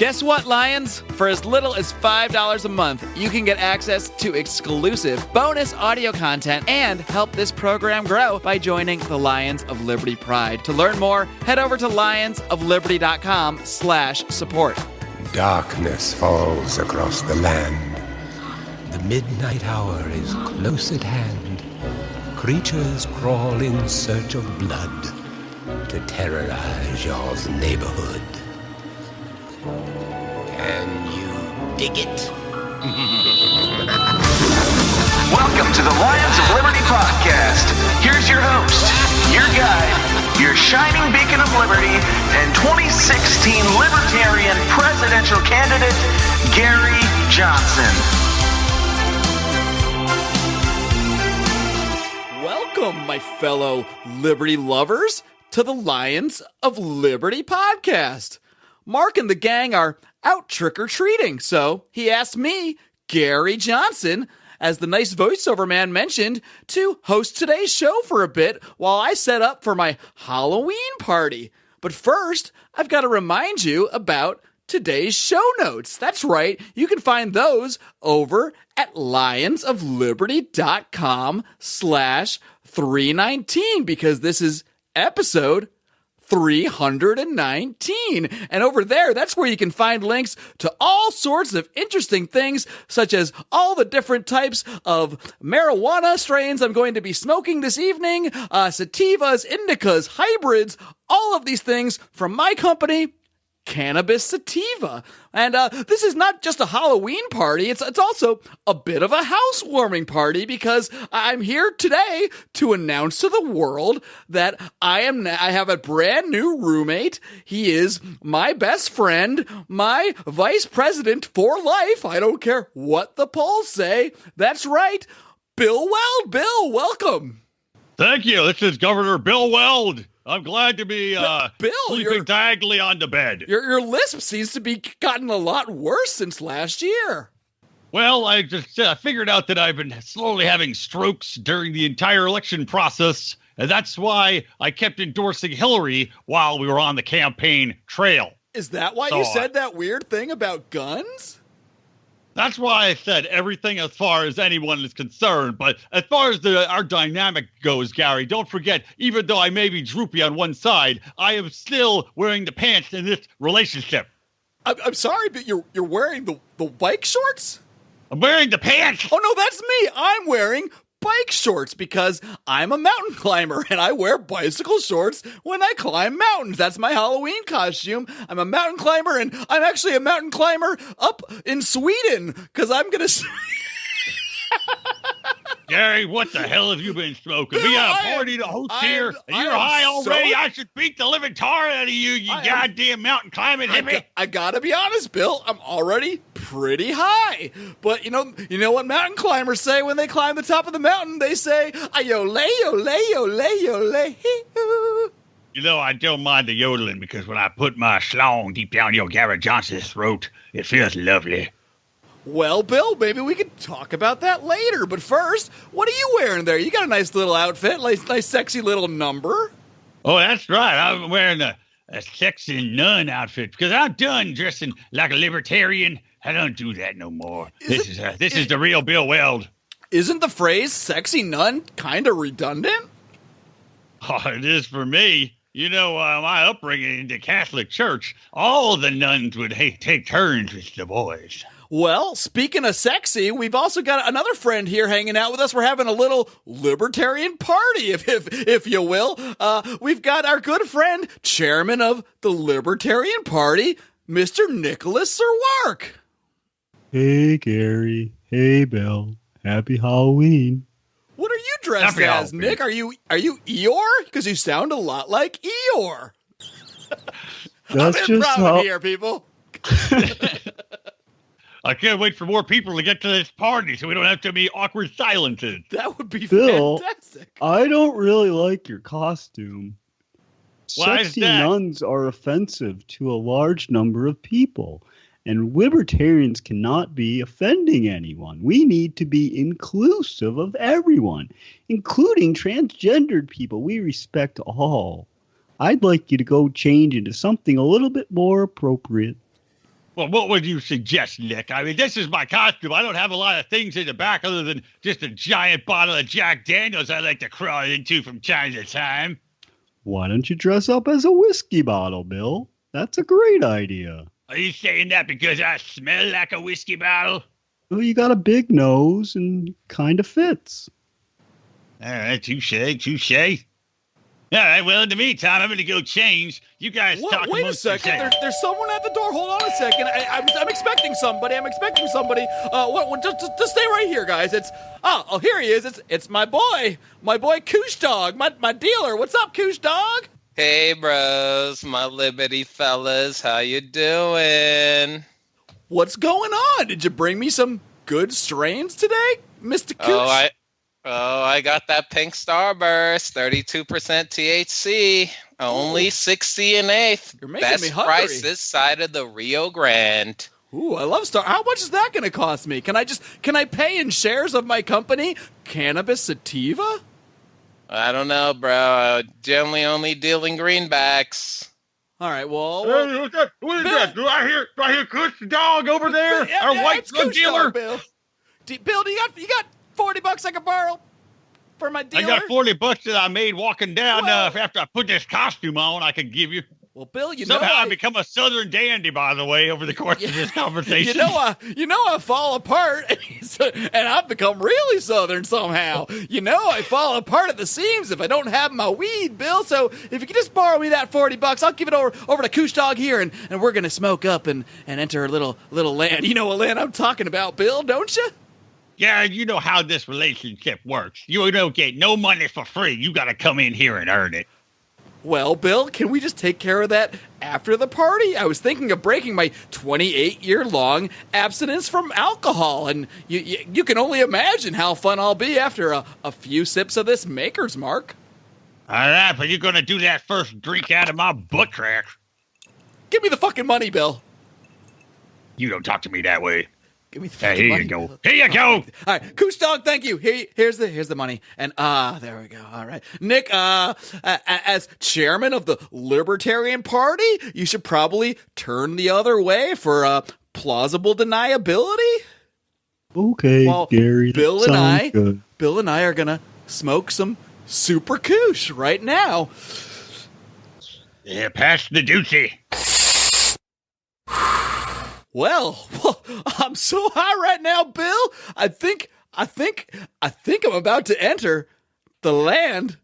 Guess what, Lions? For as little as $5 a month, you can get access to exclusive bonus audio content and help this program grow by joining the Lions of Liberty Pride. To learn more, head over to lionsofliberty.com/support. Darkness falls across the land. The midnight hour is close at hand. Creatures crawl in search of blood to terrorize y'all's neighborhood. Can you dig it? Welcome to the Lions of Liberty podcast. Here's your host, your guide, your shining beacon of liberty, and 2016 Libertarian presidential candidate, Gary Johnson. Welcome, my fellow Liberty lovers, to the Lions of Liberty podcast. Mark and the gang are out trick-or-treating, so he asked me, Gary Johnson, as the nice voiceover man mentioned, to host today's show for a bit while I set up for my Halloween party. But first, I've got to remind you about today's show notes. That's right, you can find those over at lionsofliberty.com/319 because this is episode 319. And over there, that's where you can find links to all sorts of interesting things, such as all the different types of marijuana strains I'm going to be smoking this evening, sativas, indicas, hybrids, all of these things from my company, Cannabis Sativa. And this is not just a Halloween party, it's also a bit of a housewarming party because I'm here today to announce to the world that I have a brand new roommate. He is my best friend, my vice president for life. I don't care what the polls say. That's right, Bill Weld. Bill, welcome. Thank you. This is Governor Bill Weld. I'm glad to be sleeping diagonally on the bed. Your lisp seems to be gotten a lot worse since last year. Well, I just figured out that I've been slowly having strokes during the entire election process, and that's why I kept endorsing Hillary while we were on the campaign trail. Is that why you said that weird thing about guns? That's why I said everything as far as anyone is concerned. But as far as our dynamic goes, Gary, don't forget, even though I may be droopy on one side, I am still wearing the pants in this relationship. I'm sorry, but you're wearing the bike shorts? I'm wearing the pants. Oh, no, that's me. I'm wearing bike shorts because I'm a mountain climber and I wear bicycle shorts when I climb mountains. That's my Halloween costume. I'm a mountain climber, and I'm actually a mountain climber up in Sweden because I'm going to... Gary, what the hell have you been smoking? We got a party to host here, and you're high already. I should beat the living tar out of you, goddamn mountain climbing hippie. I gotta be honest, Bill. I'm already pretty high. But you know what mountain climbers say when they climb the top of the mountain? They say, "Ayole, yole, yole, yole." You know, I don't mind the yodeling because when I put my schlong deep down your Gary Johnson's throat, it feels lovely. Well, Bill, maybe we could talk about that later. But first, what are you wearing there? You got a nice little outfit, nice sexy little number. Oh, that's right. I'm wearing a sexy nun outfit because I'm done dressing like a libertarian. I don't do that no more. This is the real Bill Weld. Isn't the phrase sexy nun kind of redundant? Oh, it is for me. You know, my upbringing in the Catholic Church, all the nuns would take turns with the boys. Well, speaking of sexy, we've also got another friend here hanging out with us. We're having a little libertarian party, if you will. We've got our good friend, chairman of the Libertarian Party, Mr. Nicholas Serwark. Hey, Gary. Hey, Bill. Happy Halloween. What are you dressed as, Nick? Are you Eeyore? Because you sound a lot like Eeyore. That's I'm just how... here, people. I can't wait for more people to get to this party so we don't have too many awkward silences. That would be Bill, fantastic. I don't really like your costume. Why Sexy is that? nuns are offensive to a large number of people, and libertarians cannot be offending anyone. We need to be inclusive of everyone, including transgendered people. We respect all. I'd like you to go change into something a little bit more appropriate. Well, what would you suggest, Nick? I mean, this is my costume. I don't have a lot of things in the back other than just a giant bottle of Jack Daniels I like to crawl into from time to time. Why don't you dress up as a whiskey bottle, Bill? That's a great idea. Are you saying that because I smell like a whiskey bottle? Well, you got a big nose and kind of fits. All right, touche. All right, well, in the meantime, I'm going to go change. You guys talk Wait a amongst second. yourselves. There's someone at the door. Hold on a second. I'm expecting somebody. Just stay right here, guys. Oh, here he is. It's my boy Koosh Dog, my dealer. What's up, Koosh Dog? Hey, bros, my Liberty fellas. How you doing? What's going on? Did you bring me some good strains today, Mr. Koosh? I got that pink starburst, 32% THC, only 60 an eighth. You're making Best me hungry. price this side of the Rio Grande. Ooh, I love Star. How much is that going to cost me? Can I pay in shares of my company, Cannabis Sativa? I don't know, bro. I generally only deal in greenbacks. All right, well, Hey, what's that? What is Bill. that? Do I hear Kush the dog over there? Yeah, Our yeah, white it's drug Koosh dealer? Dog, Bill. Bill, you got $40 I can borrow for my I dealer? got $40 that I made walking down Whoa. after I put this costume on. I could give you. Well, Bill, you know Somehow I become a Southern dandy, by the way, over the course of this conversation. you know I fall apart, and I've become really Southern somehow. I fall apart at the seams if I don't have my weed, Bill. So if you could just borrow me that $40, I'll give it over to Koosh Dog here, and we're gonna smoke up and enter a little land. You know what land I'm talking about, Bill, don't you? Yeah, you know how this relationship works. You don't get no money for free. You got to come in here and earn it. Well, Bill, can we just take care of that after the party? I was thinking of breaking my 28-year-long abstinence from alcohol, and you can only imagine how fun I'll be after a few sips of this Maker's Mark. All right, but you're going to do that first drink out of my butt crack. Give me the fucking money, Bill. You don't talk to me that way. Give me the Hey, fucking here money. you go. Bill. Here you go. All right, Koosh Dog, thank you. Here's the money. And there we go. All right. Nick, as chairman of the Libertarian Party, you should probably turn the other way for plausible deniability. Okay, Well, Gary. That Bill and sounds good. Bill and I are gonna smoke some Super Koosh right now. Yeah, pass the doozy. Well, I'm so high right now, Bill. I think I'm about to enter the land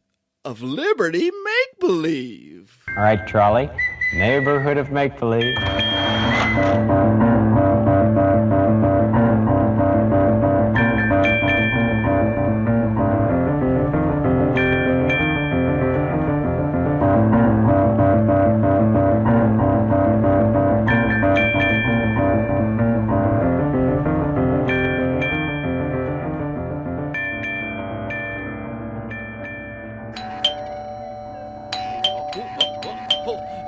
of liberty make-believe. All right, Charlie. Neighborhood of make-believe.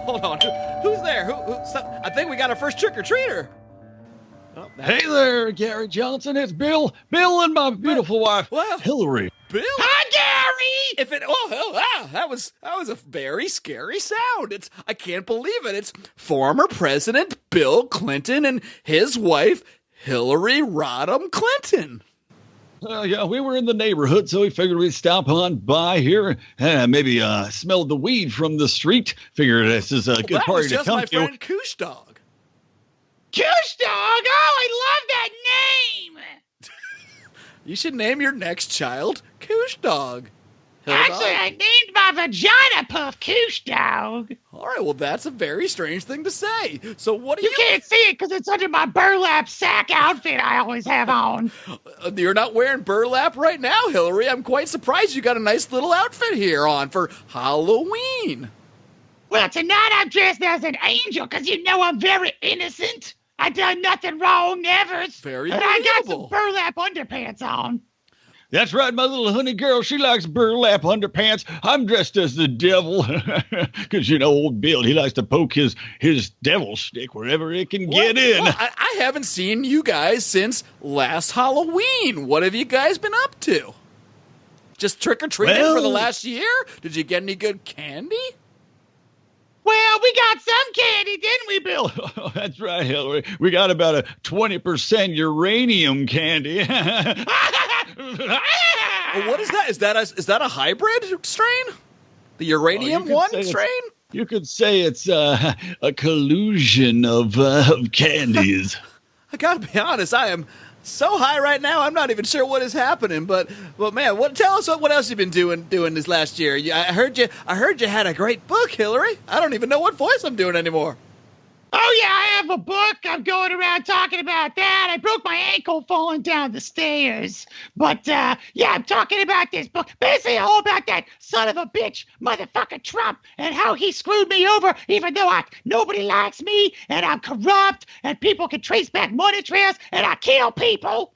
Hold on. Who's there? I think we got our first trick-or-treater. Oh, Hey there, Gary Johnson. It's Bill. Bill and my beautiful wife, Well, Hillary. Bill. Hi, Gary. That was a very scary sound. I can't believe it. It's former President Bill Clinton and his wife Hillary Rodham Clinton. Yeah, we were in the neighborhood, so we figured we'd stop on by here and maybe smell the weed from the street. Figure this is a good That party was to just come my to. friend Koosh Dog. Kush Dog. Oh, I love that name. You should name your next child Koosh Dog. Hill Dog. I named my vagina Puff Kush Dog. All right, well, that's a very strange thing to say. So what do you... can't see it because it's under my burlap sack outfit I always have on. You're not wearing burlap right now, Hillary. I'm quite surprised you got a nice little outfit here on for Halloween. Well, tonight I'm dressed as an angel because you know I'm very innocent. I done nothing wrong ever. Very And I got some believable. burlap underpants on. That's right, my little honey girl. She likes burlap underpants. I'm dressed as the devil because, you know, old Bill, he likes to poke his devil stick wherever it can get in. Well, I haven't seen you guys since last Halloween. What have you guys been up to? Just trick-or-treating for the Well- last year? Did you get any good candy? Well, we got some candy, didn't we, Bill? Oh, that's right, Hillary. We got about a 20% uranium candy. Well, what is that? Is that a hybrid strain? The uranium one strain? You could say it's a collusion of candies. I gotta be honest, I am so high right now. I'm not even sure what is happening. But man, tell us what else you've been doing this last year. I heard you had a great book, Hillary. I don't even know what voice I'm doing anymore. Oh, yeah, I have a book. I'm going around talking about that. I broke my ankle falling down the stairs. But, yeah, I'm talking about this book. Basically, all about that son of a bitch, motherfucker Trump, and how he screwed me over, even though nobody likes me, and I'm corrupt, and people can trace back money trails, and I kill people.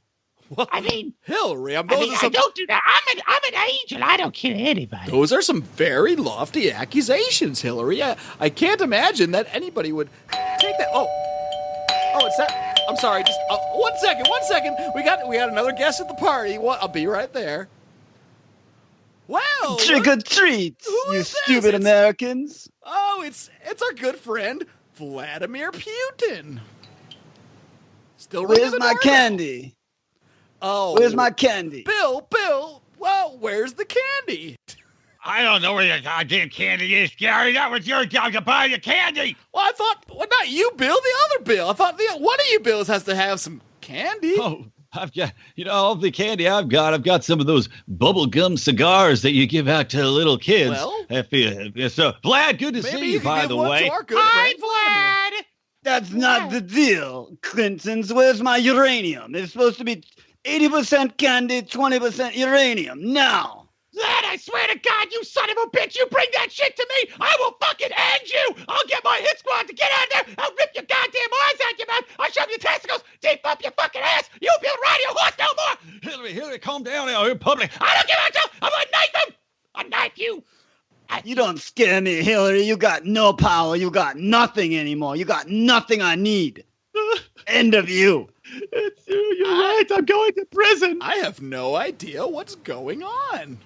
Well, I mean, Hillary, I don't do that. I'm an angel. I don't kill anybody. Those are some very lofty accusations, Hillary. I can't imagine that anybody would take that. Oh, it's that. I'm sorry. Just 1 second. 1 second. We got another guest at the party. I'll be right there. Well, trick or treat, you stupid Americans. Oh, it's our good friend Vladimir Putin. Still ringing the Where's my doorbell. candy? Oh, where's my candy? Bill, well, where's the candy? I don't know where your goddamn candy is, Gary. That was your job to buy the candy. Well, I thought, not you, Bill, the other Bill. I thought one of you Bills has to have some candy. Oh, I've got, all the candy I've got some of those bubblegum cigars that you give out to little kids. Well, so, Vlad, good to see you, by the way. Hi, Vlad. That's not the deal, Clintons. Where's my uranium? It's supposed to be 80% candy, 20% uranium. Now. Vlad, I swear to God, you son of a bitch, you bring that shit to me, I will fucking end you. I'll get my hit squad to get out there. I'll rip your goddamn eyes out your mouth. I'll shove your testicles deep up your fucking ass. You'll be riding your horse no more. Hillary, calm down out here in public. I don't give a shit. I'm gonna knife him. I'll knife you. You don't scare me, Hillary. You got no power. You got nothing anymore. You got nothing I need. End of you. You're right. I'm going to prison. I have no idea what's going on.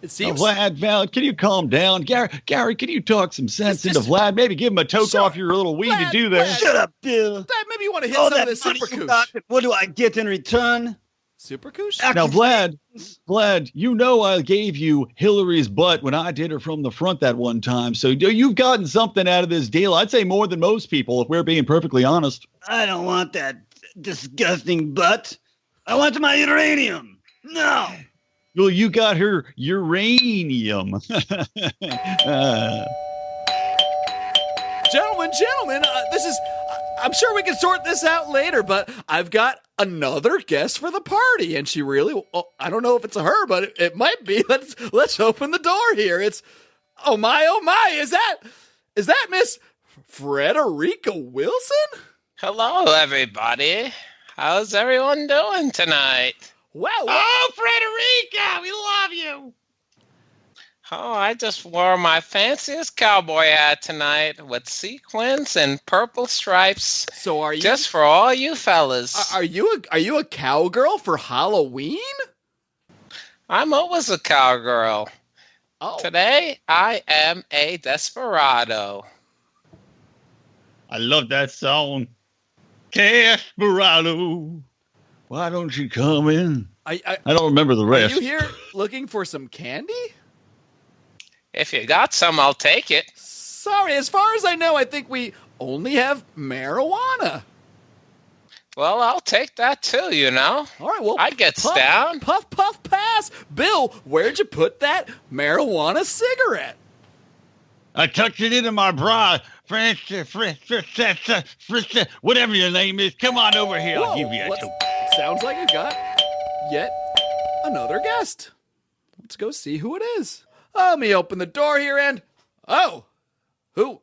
It seems. Vlad, Val, can you calm down? Gary, can you talk some sense into Vlad? Maybe give him a toke off your little weed to do there. Shut up, Bill. Maybe you want to hit some of this money super you koosh. got, what do I get in return? Super koosh? Now, Vlad, you know I gave you Hillary's butt when I did her from the front that one time. So you've gotten something out of this deal. I'd say more than most people, if we're being perfectly honest. I don't want that disgusting butt. I want my uranium. No. Well, you got her uranium. Gentlemen, this is. I'm sure we can sort this out later, but I've got another guest for the party, and she really. I don't know if it's a her, but it might be. Let's open the door here. It's. Oh my! Is that Miss Frederica Wilson? Hello, everybody. How's everyone doing tonight? Well, oh, Frederica, we love you. Oh, I just wore my fanciest cowboy hat tonight with sequins and purple stripes. So are you just for all you fellas? Are you a cowgirl for Halloween? I'm always a cowgirl. Oh. Today I am a desperado. I love that song. Desperado. Why don't you come in? I don't remember the rest. Are you here looking for some candy? If you got some, I'll take it. Sorry, as far as I know, I think we only have marijuana. Well, I'll take that too, you know. All right, well, I get down. Puff, puff, pass. Bill, where'd you put that marijuana cigarette? I tucked it into my bra. Whatever your name is, come on over here. Whoa, I'll give you a toke. Sounds like you got yet another guest. Let's go see who it is. Let me open the door here and... Oh! Who?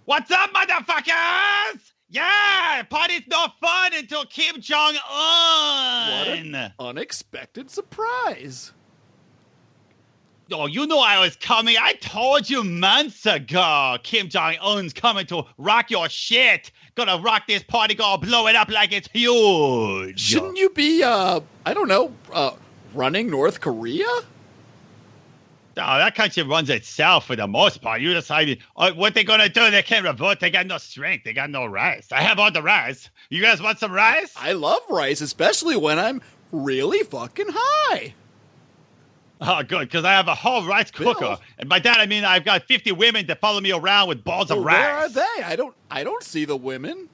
What's up, motherfuckers? Yeah, party's no fun until Kim Jong-un. What an unexpected surprise. Oh, you know I was coming. I told you months ago. Kim Jong-un's coming to rock your shit. Gonna rock this party, gonna blow it up like it's huge. Shouldn't you be, running North Korea? Oh, that country runs itself for the most part. You decided what they're going to do. They can't revolt. They got no strength. They got no rice. I have all the rice. You guys want some rice? I love rice, especially when I'm really fucking high. Oh, good, because I have a whole rice cooker. Bill. And by that, I mean I've got 50 women that follow me around with balls of Well, rice. where are they? I don't see the women.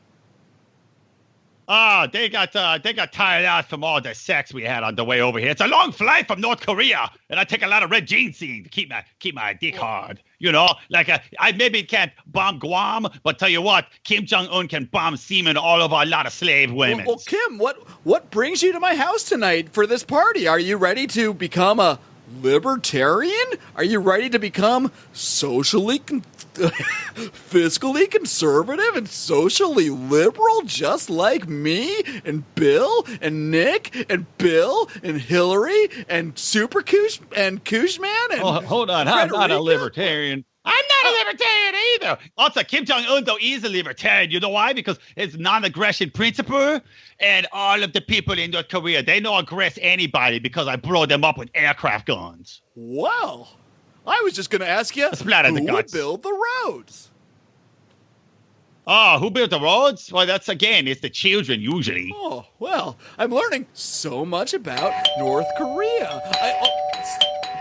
Oh, they got tired out from all the sex we had on the way over here. It's a long flight from North Korea, and I take a lot of red ginseng to keep my dick hard. You know, like I maybe can't bomb Guam, but tell you what, Kim Jong-un can bomb semen all over a lot of slave women. Well, Kim, what brings you to my house tonight for this party? Are you ready to become a libertarian? Are you ready to become fiscally conservative and socially liberal, just like me and Bill and Nick and Bill and Hillary and Super Koosh and Kooshman and Hold on, I'm not a Frederica? libertarian. I'm not a libertarian either. Also, Kim Jong-un, though, is a libertarian. You know why? Because it's non-aggression principle, and all of the people in North Korea, they don't aggress anybody because I blow them up with aircraft guns. Well, I was just going to ask you, Splat in the who would guts. build the roads? Oh, who built the roads? Well, it's the children, usually. Oh, well, I'm learning so much about North Korea.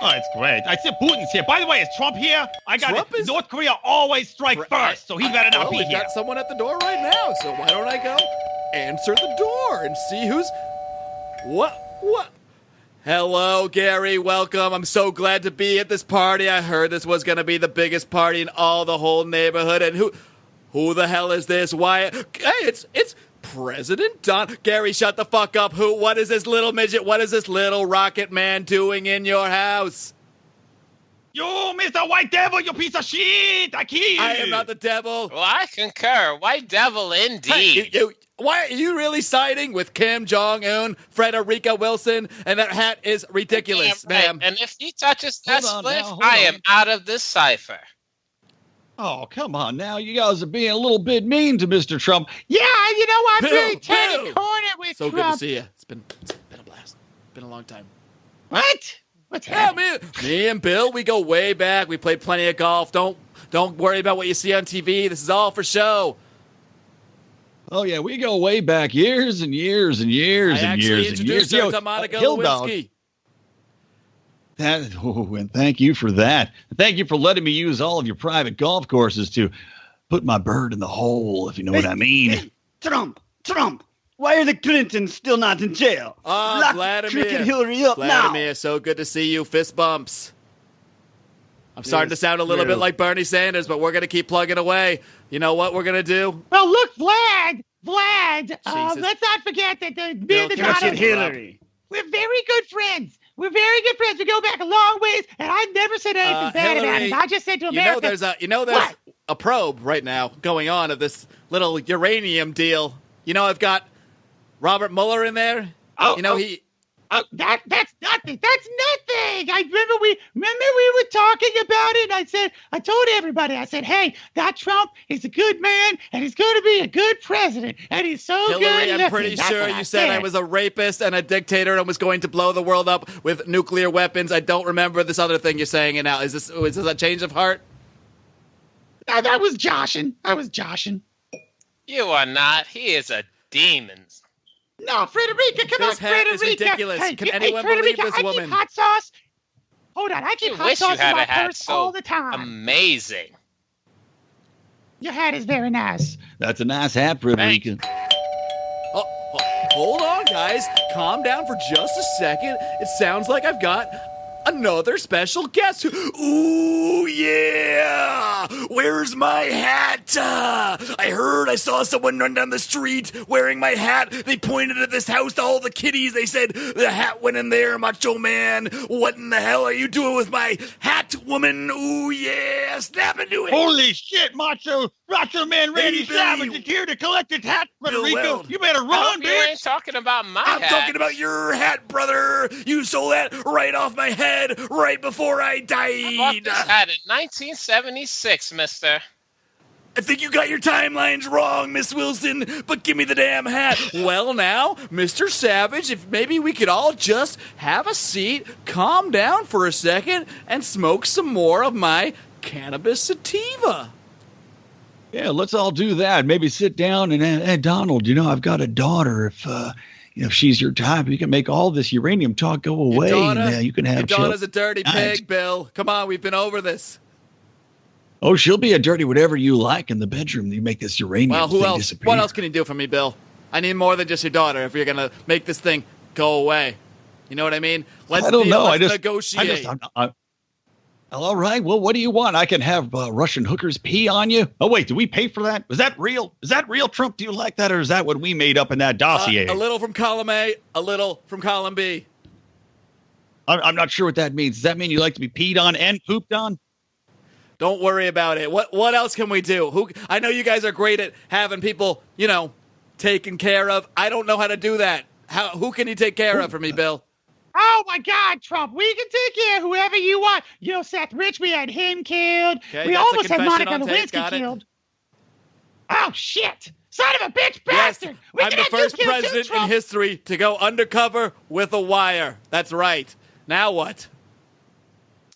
Oh, it's great. I see Putin's here. By the way, is Trump here? I got Trump it. is- North Korea always strike first, so he better not Well, be we've here. got someone at the door right now, so why don't I go answer the door and see who's... What? Hello, Gary. Welcome. I'm so glad to be at this party. I heard this was going to be the biggest party in all the whole neighborhood. And who the hell is this? Why? Hey, it's President Don. Gary, shut the fuck up. What is this little midget? What is this little rocket man doing in your house? You, Mr. White Devil, you piece of shit! I kill you! I am not the devil. Well, I concur. White devil indeed. Hey, why are you really siding with Kim Jong-un, Frederica Wilson, and that hat is ridiculous, Damn right. ma'am. And if he touches that Hold on spliff, now, hold I on. am out of this cipher. Oh, come on now. You guys are being a little bit mean to Mr. Trump. Yeah, you know, I'm Bill, very turned Bill. corner with So good Trump. to see you. It's been a blast. Been a long time. What? What's Yeah, happening? me and Bill, we go way back. We played plenty of golf. Don't worry about what you see on TV. This is all for show. Oh, yeah, we go way back years and years and years I and actually years and years. introduced her to Monica Hildog, Lewinsky. and thank you for that. Thank you for letting me use all of your private golf courses to put my bird in the hole, if you know what I mean. Trump. Why are the Clintons still not in jail? Lock Vladimir. frickin' Hillary up Vladimir, so good to see you. Fist bumps. I'm starting to sound a little bit like Bernie Sanders, but we're going to keep plugging away. You know what we're going to do? Well, look, Vlad, Jesus. let's not forget that me Bill, and the can I daughter, shut Hillary? we're very good friends. We go back a long ways, and I never said anything bad about Hillary, him. I just said to You America, know there's What? a probe right now going on of this little uranium deal. You know I've got Robert Mueller in there. that's nothing. That's nothing. I remember we were talking about it. And I told everybody. I said, hey, that Trump is a good man, and he's going to be a good president, and he's so good. Hillary, I'm looking. pretty That's sure what you said I was a rapist and a dictator and was going to blow the world up with nuclear weapons. I don't remember this other thing you're saying it now. Is this a change of heart? That was joshing. I was joshing. You are not. He is a demon. No, Frederica, come This on, hat is Frederica. ridiculous. Hey, Can hey, anyone Frederica, believe this I woman? keep hot sauce. Hold on, I keep You hot wish you sauce in had my a hat purse so all the time. amazing. Your hat is very nice. That's a nice hat, Frederica. Oh, hold on, guys. Calm down for just a second. It sounds like I've got another special guest. Ooh, yeah! Where's my hat? I saw someone run down the street wearing my hat. They pointed at this house to all the kiddies. They said, the hat went in there, Macho Man. What in the hell are you doing with my hat, woman? Ooh, yeah! Snap into it! Holy shit, Macho Man Randy Hey, Billy. Savage is here to collect his hat, Bill Frederica. Weld. You better I run, hope you bitch. ain't talking about my I'm hat. talking about your hat, brother. You stole that right off my head right before I I bought died. this hat in 1976, mister. I think you got your timelines wrong, Miss Wilson, but give me the damn hat. Well, now, Mr. Savage, if maybe we could all just have a seat, calm down for a second, and smoke some more of my cannabis sativa. Yeah, let's all do that. Maybe sit down and Donald, I've got a daughter. If she's your type, you can make all this uranium talk go away. You can have. Your daughter's a dirty pig, Bill. Come on, we've been over this. Oh, she'll be a dirty whatever you like in the bedroom. You make this uranium. Well, who thing else? Disappear. What else can you do for me, Bill? I need more than just your daughter if you're gonna make this thing go away. You know what I mean? Let's negotiate. All right. Well, what do you want? I can have Russian hookers pee on you. Oh, wait. Do we pay for that? Was that real? Is that real, Trump? Do you like that, or is that what we made up in that dossier? A little from column A, a little from column B. I'm not sure what that means. Does that mean you like to be peed on and pooped on? Don't worry about it. What else can we do? I know you guys are great at having people, taken care of. I don't know how to do that. Who can you take care of for me, Bill? Oh, my God, Trump. We can take care of whoever you want. Seth Rich, we had him killed. Okay, we almost had Monica Lewinsky killed. Oh, shit. Son of a bitch bastard. Yes, I'm the first president in history to go undercover with a wire. That's right. Now what?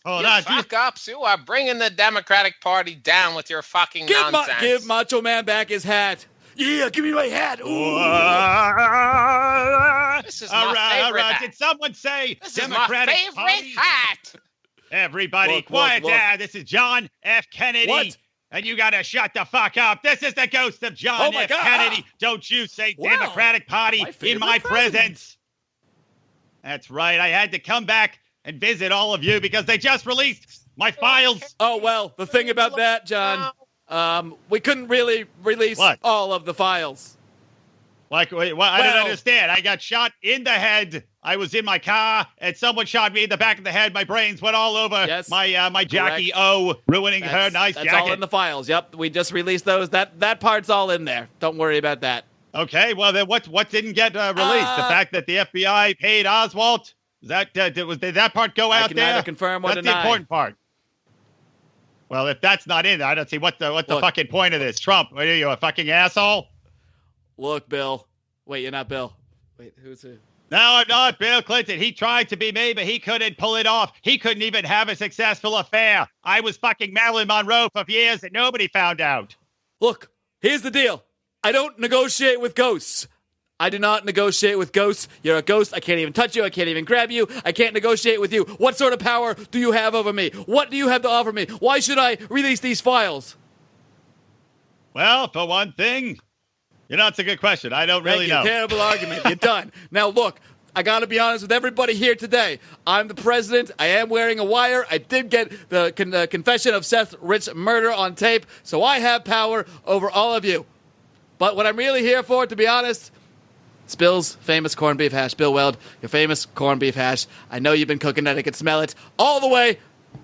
Oh, you fuck-ups, you are bringing the Democratic Party down with your fucking nonsense. Give Macho Man back his hat. Yeah, give me my hat. Ooh. This is my favorite hat. Did someone say this Democratic is my favorite hat? Everybody, quiet down. This is John F. Kennedy. What? And you got to shut the fuck up. This is the ghost of John F. Kennedy. Don't you say Democratic Party in my presence. That's right. I had to come back and visit all of you because they just released my files. Oh, well, the thing about that, John, we couldn't really release all of the files. I don't understand. I got shot in the head. I was in my car, and someone shot me in the back of the head. My brains went all over my Jackie O, ruining her nice jacket. That's all in the files. Yep, we just released those. That part's all in there. Don't worry about that. Okay, well, then what didn't get released? The fact that the FBI paid Oswald? Did that part go out there? I can neither confirm or deny. That's the important part. Well, if that's not in there, I don't see what the fucking point of this. Trump, are you a fucking asshole? Look, Bill. Wait, you're not Bill. Wait, who's who? No, I'm not Bill Clinton. He tried to be me, but he couldn't pull it off. He couldn't even have a successful affair. I was fucking Marilyn Monroe for years and nobody found out. Look, here's the deal. I don't negotiate with ghosts. I do not negotiate with ghosts. You're a ghost. I can't even touch you. I can't even grab you. I can't negotiate with you. What sort of power do you have over me? What do you have to offer me? Why should I release these files? Well, for one thing, that's a good question. I don't really know. Terrible argument. You're done. Now, look, I got to be honest with everybody here today. I'm the president. I am wearing a wire. I did get the confession of Seth Rich murder on tape, so I have power over all of you. But what I'm really here for, to be honest, it's Bill's famous corned beef hash. Bill Weld, your famous corned beef hash. I know you've been cooking it. I can smell it all the way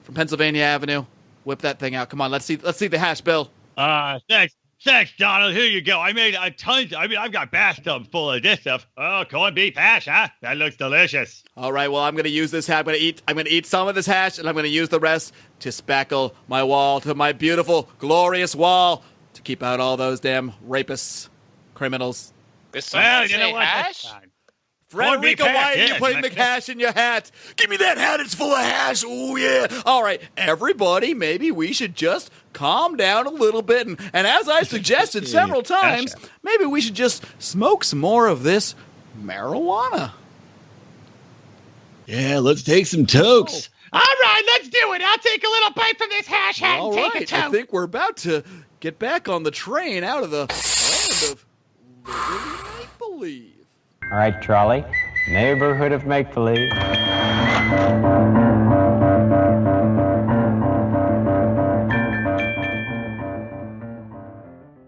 from Pennsylvania Avenue. Whip that thing out. Come on, let's see the hash, Bill. Thanks, Donald. Here you go. I made a ton. I've got bathtub full of this stuff. Oh, corned beef hash, huh? That looks delicious. All right. Well, I'm going to use this hash. I'm going to eat some of this hash, and I'm going to use the rest to spackle my wall, to my beautiful, glorious wall, to keep out all those damn rapists, criminals. Well, you know what? Hash? Frederica, why are you putting the hash in your hat? Give me that hat. It's full of hash. Oh, yeah. All right. Everybody, maybe we should just calm down a little bit. And as I suggested several times, maybe we should just smoke some more of this marijuana. Yeah, let's take some tokes. All right, let's do it. I'll take a little bite from this hash hat and take a toke. I think we're about to get back on the train out of the land of make-believe. All right, Trolley. Neighborhood of make-believe.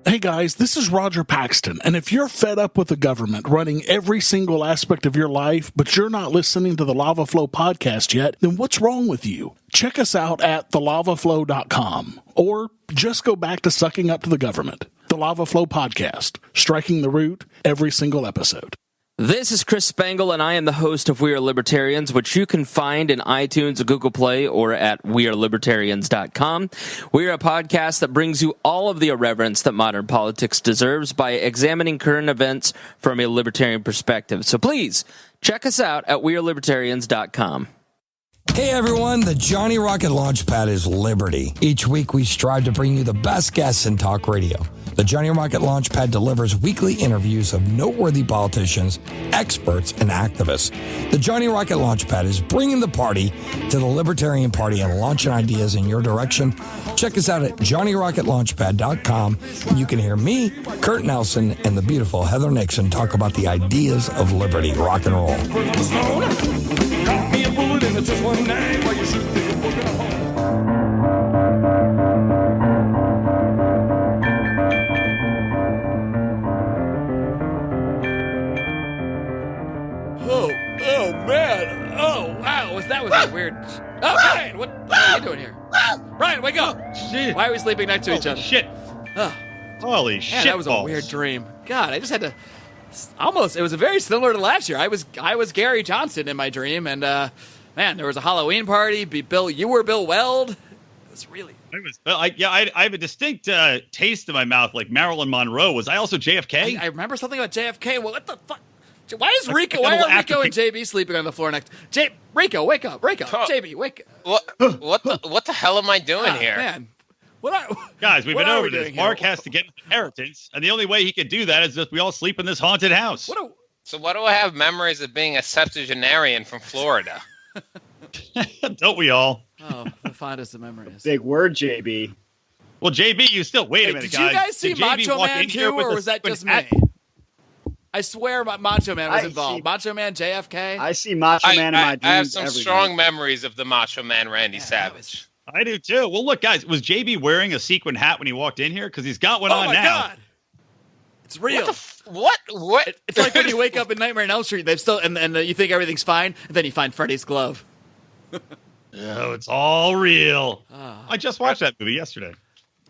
Hey guys, this is Roger Paxton, and if you're fed up with the government running every single aspect of your life, but you're not listening to the Lava Flow podcast yet, then what's wrong with you? Check us out at thelavaflow.com, or just go back to sucking up to the government. The Lava Flow podcast, striking the root every single episode. This is Chris Spangle, and I am the host of We Are Libertarians, which you can find in iTunes, Google Play, or at wearelibertarians.com. We are a podcast that brings you all of the irreverence that modern politics deserves by examining current events from a libertarian perspective. So please, check us out at wearelibertarians.com. Hey everyone, the Johnny Rocket Launchpad is Liberty. Each week we strive to bring you the best guests in talk radio. The Johnny Rocket Launchpad delivers weekly interviews of noteworthy politicians, experts, and activists. The Johnny Rocket Launchpad is bringing the party to the Libertarian Party and launching ideas in your direction. Check us out at johnnyrocketlaunchpad.com, and you can hear me, Kurt Nelson, and the beautiful Heather Nixon talk about the ideas of liberty, rock and roll. Oh man! Oh wow! That was a weird. Oh Brian, what are you doing here? Brian, wake up! Shit. Why are we sleeping next to each other? Shit! Oh, Holy man, shit! that was a weird dream. God, I just had to. Almost, it was very similar to last year. I was Gary Johnson in my dream, and man, there was a Halloween party. You were Bill Weld. It was really. I have a distinct taste in my mouth, like Marilyn Monroe. Was I also JFK? I remember something about JFK. Well, what the fuck? Why is Rico? Why are Rico and JB sleeping on the floor next? Rico, wake up! JB, wake up! What the hell am I doing here? Man, guys, we've what been are over we this. doing Mark here? has to get an inheritance, and the only way he can do that is if we all sleep in this haunted house. So why do I have memories of being a septuagenarian from Florida? Don't we all? Oh, the fondest of memories. Big word, JB. Well, JB, you still wait a minute, Did you guys see Did JB Macho walk Man in here too, with or a was that just sequin me? hat? I swear Macho Man was involved. Macho Man, JFK. I see Macho Man in my dreams. I have some every strong night. memories of the Macho Man, Randy Savage. I do too. Well, look, guys, was JB wearing a sequin hat when he walked in here? Because he's got one on my now. God. It's real. What? It's like when you wake up in Nightmare on Elm Street, they've still and you think everything's fine, and then you find Freddy's glove. Oh, it's all real. I just watched that movie yesterday.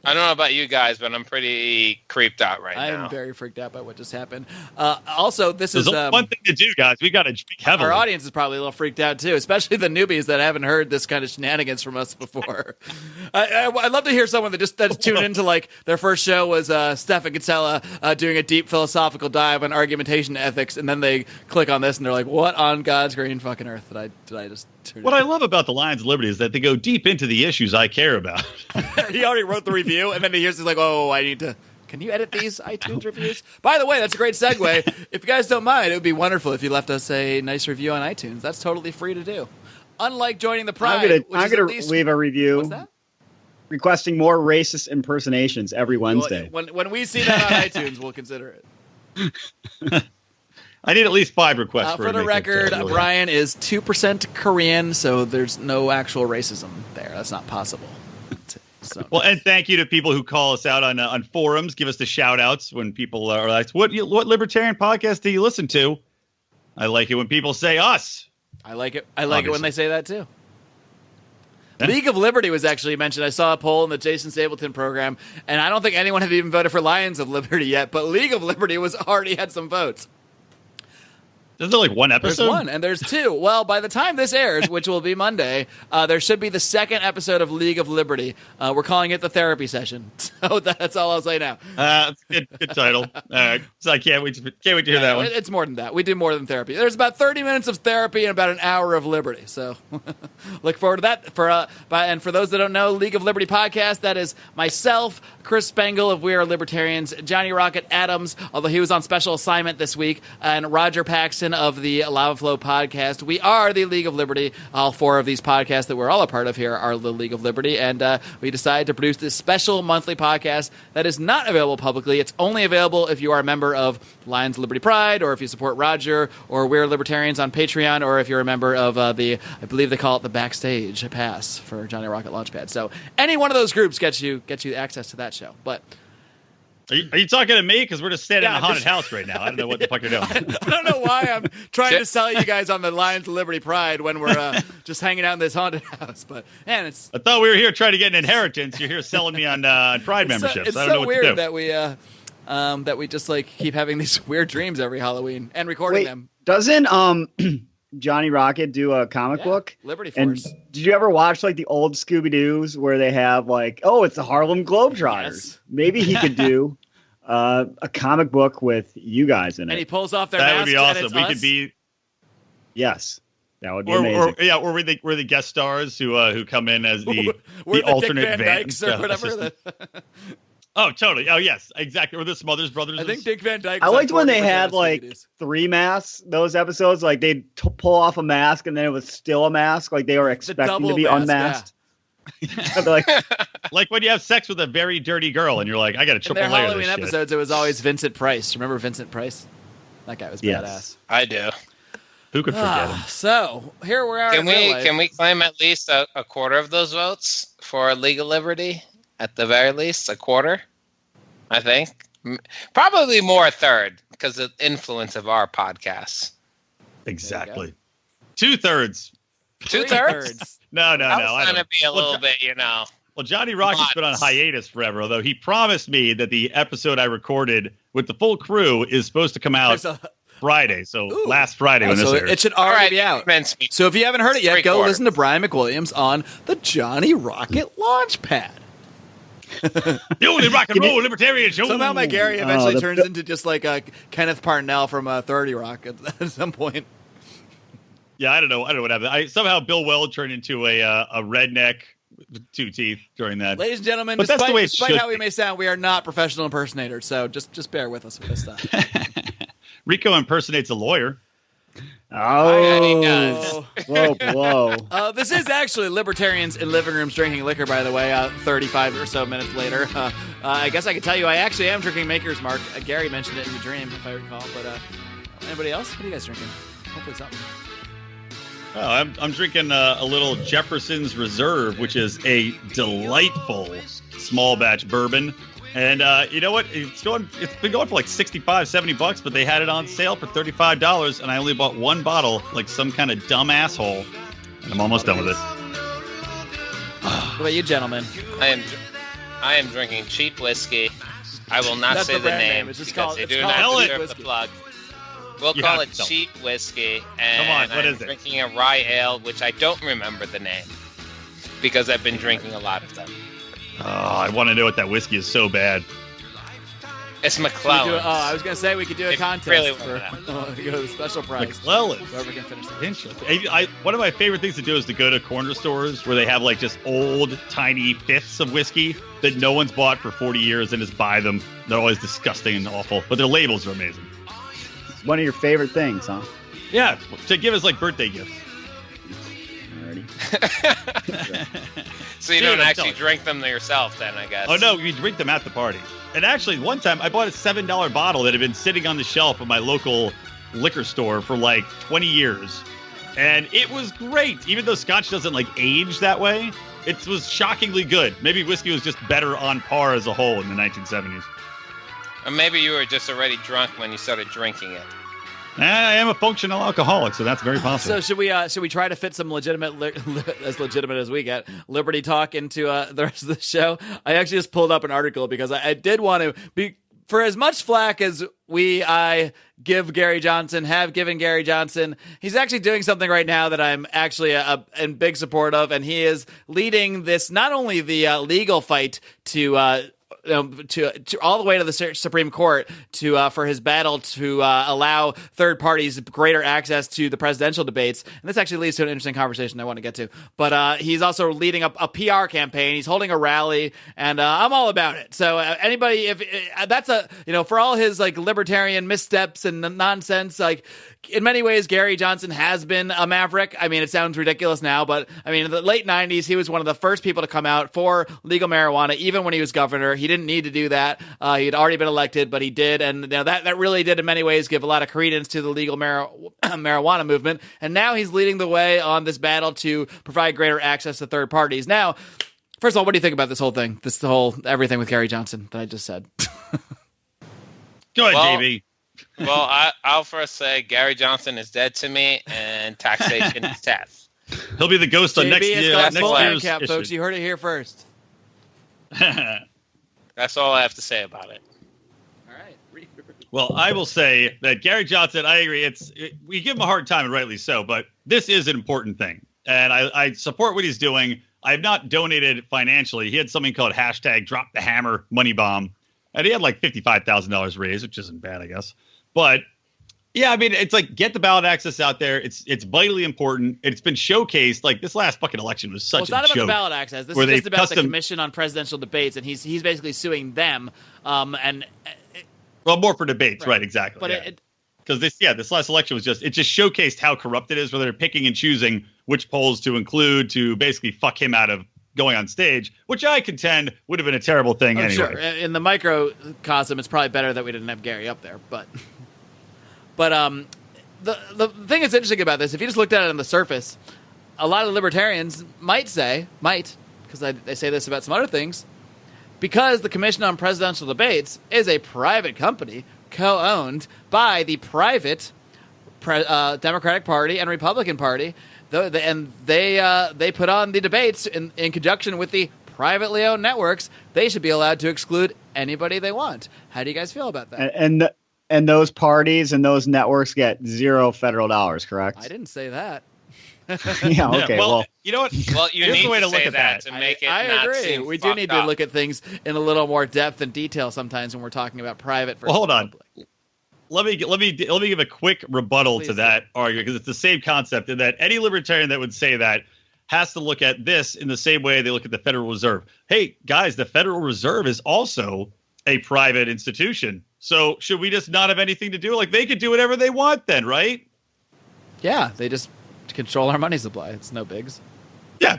I don't know about you guys, but I'm pretty creeped out right now. I'm very freaked out by what just happened. Also, this is There's one thing to do, guys. We got to drink heavily. Our audience is probably a little freaked out too, especially the newbies that haven't heard this kind of shenanigans from us before. I'd love to hear someone that's tuned into like their first show was Stefan Kinsella doing a deep philosophical dive on argumentation ethics, and then they click on this and they're like, "What on God's green fucking earth did I just?" What I love about the Lions of Liberty is that they go deep into the issues I care about. He already wrote the review, and then he hears he's like, "Oh, I need to." Can you edit these iTunes reviews? By the way, that's a great segue. If you guys don't mind, it would be wonderful if you left us a nice review on iTunes. That's totally free to do. Unlike joining the Pride, I'm gonna leave a review. What's that? Requesting more racist impersonations every Wednesday. When we see that on iTunes, we'll consider it. I need at least 5 requests for the record. Brian is 2% Korean, so there's no actual racism there. That's not possible. So, well, and thank you to people who call us out on forums, give us the shout outs when people are like, what libertarian podcast do you listen to? I like it when people say us. I like it. I like it when they say that too. League of Liberty was actually mentioned. I saw a poll in the Jason Stapleton program, and I don't think anyone had even voted for Lions of Liberty yet, but League of Liberty was already had some votes. Isn't there like one episode? There's one, and there's 2. Well, by the time this airs, which will be Monday, there should be the 2nd episode of League of Liberty. We're calling it the therapy session. So that's all I'll say now. That's a good title. All right. So I can't wait to hear that one. It's more than that. We do more than therapy. There's about 30 minutes of therapy and about an hour of liberty. So look forward to that. And for those that don't know, League of Liberty podcast, that is myself, Chris Spangle of We Are Libertarians, Johnny Rocket Adams, although he was on special assignment this week, and Roger Paxton of the Lava Flow podcast. We are the League of Liberty. All 4 of these podcasts that we're all a part of here are the League of Liberty, and we decided to produce this special monthly podcast that is not available publicly. It's only available if you are a member of Lions of Liberty Pride, or if you support Roger, or We're Libertarians on Patreon, or if you're a member of I believe they call it the Backstage Pass for Johnny Rocket Launchpad. So any one of those groups gets you access to that show. But Are you talking to me? Because we're just standing in a haunted house right now. I don't know what the fuck you're doing. I don't know why I'm trying to sell you guys on the Lions of Liberty Pride when we're just hanging out in this haunted house. But man, I thought we were here trying to get an inheritance. You're here selling me on Pride memberships. It's I don't know so what to do. weird that that we just like keep having these weird dreams every Halloween and recording them. Doesn't Johnny Rocket do a comic book? Liberty Force. And did you ever watch like the old Scooby Doo's where they have like, oh, it's the Harlem Globetrotters? Yes. Maybe he could do a comic book with you guys in it. And he pulls off their That mask. would be and awesome. it's We us. could be, Yes, that would be or amazing. we're the guest stars who come in as the We're the alternate Dick Van Dykes or whatever. assistant. Oh, totally. Oh, yes, exactly. Or the Smothers Brothers. I think Dick Van Dyke. I liked when they had of like Scooby-Doo's. 3 masks. Those episodes, like they'd pull off a mask and then it was still a mask. Like they were expecting to double be mask, unmasked. They're like, like when you have sex with a very dirty girl and you're like, I got to In triple their layer Halloween this shit. episodes, it was always Vincent Price. Remember Vincent Price? That guy was badass. I do. Who could forget him? So here we are. Can in real we life. can we claim at least a quarter of those votes for League of Liberty? At the very least, a quarter. I think probably more a third because of the influence of our podcasts. Exactly. 2/3. 2/3. No. I I was trying don't. to be a Well, little bit, Well, Johnny Rocket's been on hiatus forever, although he promised me that the episode I recorded with the full crew is supposed to come out Friday. So last Friday when this so airs. it should already be out. So if you haven't heard it yet, go listen to Brian McWilliams on the Johnny Rocket Launchpad. The only rock and roll libertarian show. Somehow my Gary eventually turns into just like Kenneth Parnell from 30 Rock at some point. Yeah, I don't know what happened. Somehow Bill Weld turned into a redneck with 2 teeth during that. Ladies and gentlemen, But that's the way it despite should how we be. may sound, we are not professional impersonators, so just bear with us with this stuff. Rico impersonates a lawyer. Oh, whoa. This is actually Libertarians in Living Rooms Drinking Liquor, by the way, 35 or so minutes later. I guess I could tell you I actually am drinking Maker's Mark. Gary mentioned it in the dream, if I recall. But anybody else? What are you guys drinking? Hopefully something. Oh, I'm drinking a little Jefferson's Reserve, which is a delightful small batch bourbon. And you know what? It's been going for like $65-$70, but they had it on sale for $35, and I only bought 1 bottle, like some kind of dumb asshole. And I'm almost done with it. What about you, gentlemen? I am drinking cheap whiskey. I will not That's say the the brand name name. It's just because called- they it's do called not cheap deserve the whiskey. plug. We'll You call have it to tell cheap whiskey, Come and on, what I'm is it? drinking a rye ale, which I don't remember the name because I've been drinking a lot of them. Oh, I want to know what that whiskey is so bad. It's Should we McClellan. do I was going to say we could do a If you contest really for want go to the special prize. McClellan. Whoever can finish it. Interesting. One of my favorite things to do is to go to corner stores where they have like just old, tiny fifths of whiskey that no one's bought for 40 years and just buy them. They're always disgusting and awful, but their labels are amazing. It's one of your favorite things, huh? Yeah, to give us like birthday gifts. So you Dude, don't I'm actually telling drink them yourself, then I guess. Oh no, we drink them at the party. And actually, one time I bought a $7 bottle that had been sitting on the shelf at my local liquor store for like 20 years. And it was great. Even though scotch doesn't like age that way, it was shockingly good. Maybe whiskey was just better on par as a whole in the 1970s. Or maybe you were just already drunk when you started drinking it. I am a functional alcoholic, so that's very possible. So should we try to fit some legitimate, as legitimate as we get, Liberty talk into the rest of the show? I actually just pulled up an article because I did want to be, for as much flack as I give Gary Johnson, have given Gary Johnson, he's actually doing something right now that I'm actually in big support of, and he is leading this, not only the legal fight to all the way to the Supreme Court for his battle to allow third parties greater access to the presidential debates. And this actually leads to an interesting conversation I want to get to. But he's also leading a PR campaign. He's holding a rally, and I'm all about it. So anybody, if that's for all his like libertarian missteps and nonsense, like in many ways, Gary Johnson has been a maverick. I mean, it sounds ridiculous now, but I mean, in the late 90s, he was one of the first people to come out for legal marijuana, even when he was governor. He didn't need to do that. He had already been elected, but he did. And that really did, in many ways, give a lot of credence to the legal marijuana movement. And now he's leading the way on this battle to provide greater access to third parties. Now, first of all, what do you think about this whole thing? Everything with Gary Johnson that I just said? Go ahead, JB. Well, I'll first say Gary Johnson is dead to me, and taxation is death. He'll be the ghost on JB next has year. got full Next year's ANCAP, issue. folks. You heard it here first. That's all I have to say about it. All Well, I will say that Gary Johnson, I agree. We give him a hard time, and rightly so, but this is an important thing. And I support what he's doing. I have not donated financially. He had something called hashtag Drop the Hammer Money Bomb. And he had like $55,000 raised, which isn't bad, I guess. But yeah, I mean, it's like, get the ballot access out there. It's vitally important. It's been showcased. Like, this last fucking election was such a joke. Well, it's not about the ballot access. This is just about the Commission on Presidential Debates, and he's basically suing them. Well, more for debates, right? Exactly. But because this last election was it just showcased how corrupt it is, where they're picking and choosing which polls to include to basically fuck him out of going on stage, which I contend would have been a terrible thing anyway. Sure. In the microcosm, it's probably better that we didn't have Gary up there. But the thing that's interesting about this, if you just looked at it on the surface, a lot of libertarians might say, because they say this about some other things, because the Commission on Presidential Debates is a private company co-owned by the private Democratic Party and Republican Party, and they put on the debates in conjunction with the privately owned networks, they should be allowed to exclude anybody they want. How do you guys feel about that? And those parties and those networks get $0 federal dollars, correct? I didn't say that. Yeah, okay. Well, you know what? Well, you Here's need the way to to look say at that that. to make it I not agree. seem We do need fucked to look at things in a little more depth and detail sometimes when we're talking about private versus hold on. public. Let me give a quick rebuttal Please to that argument, because it's the same concept in that any libertarian that would say that has to look at this in the same way they look at the Federal Reserve. Hey, guys, the Federal Reserve is also a private institution. So should we just not have anything to do? Like, they could do whatever they want then, right? Yeah, they just control our money supply. It's no bigs. Yeah,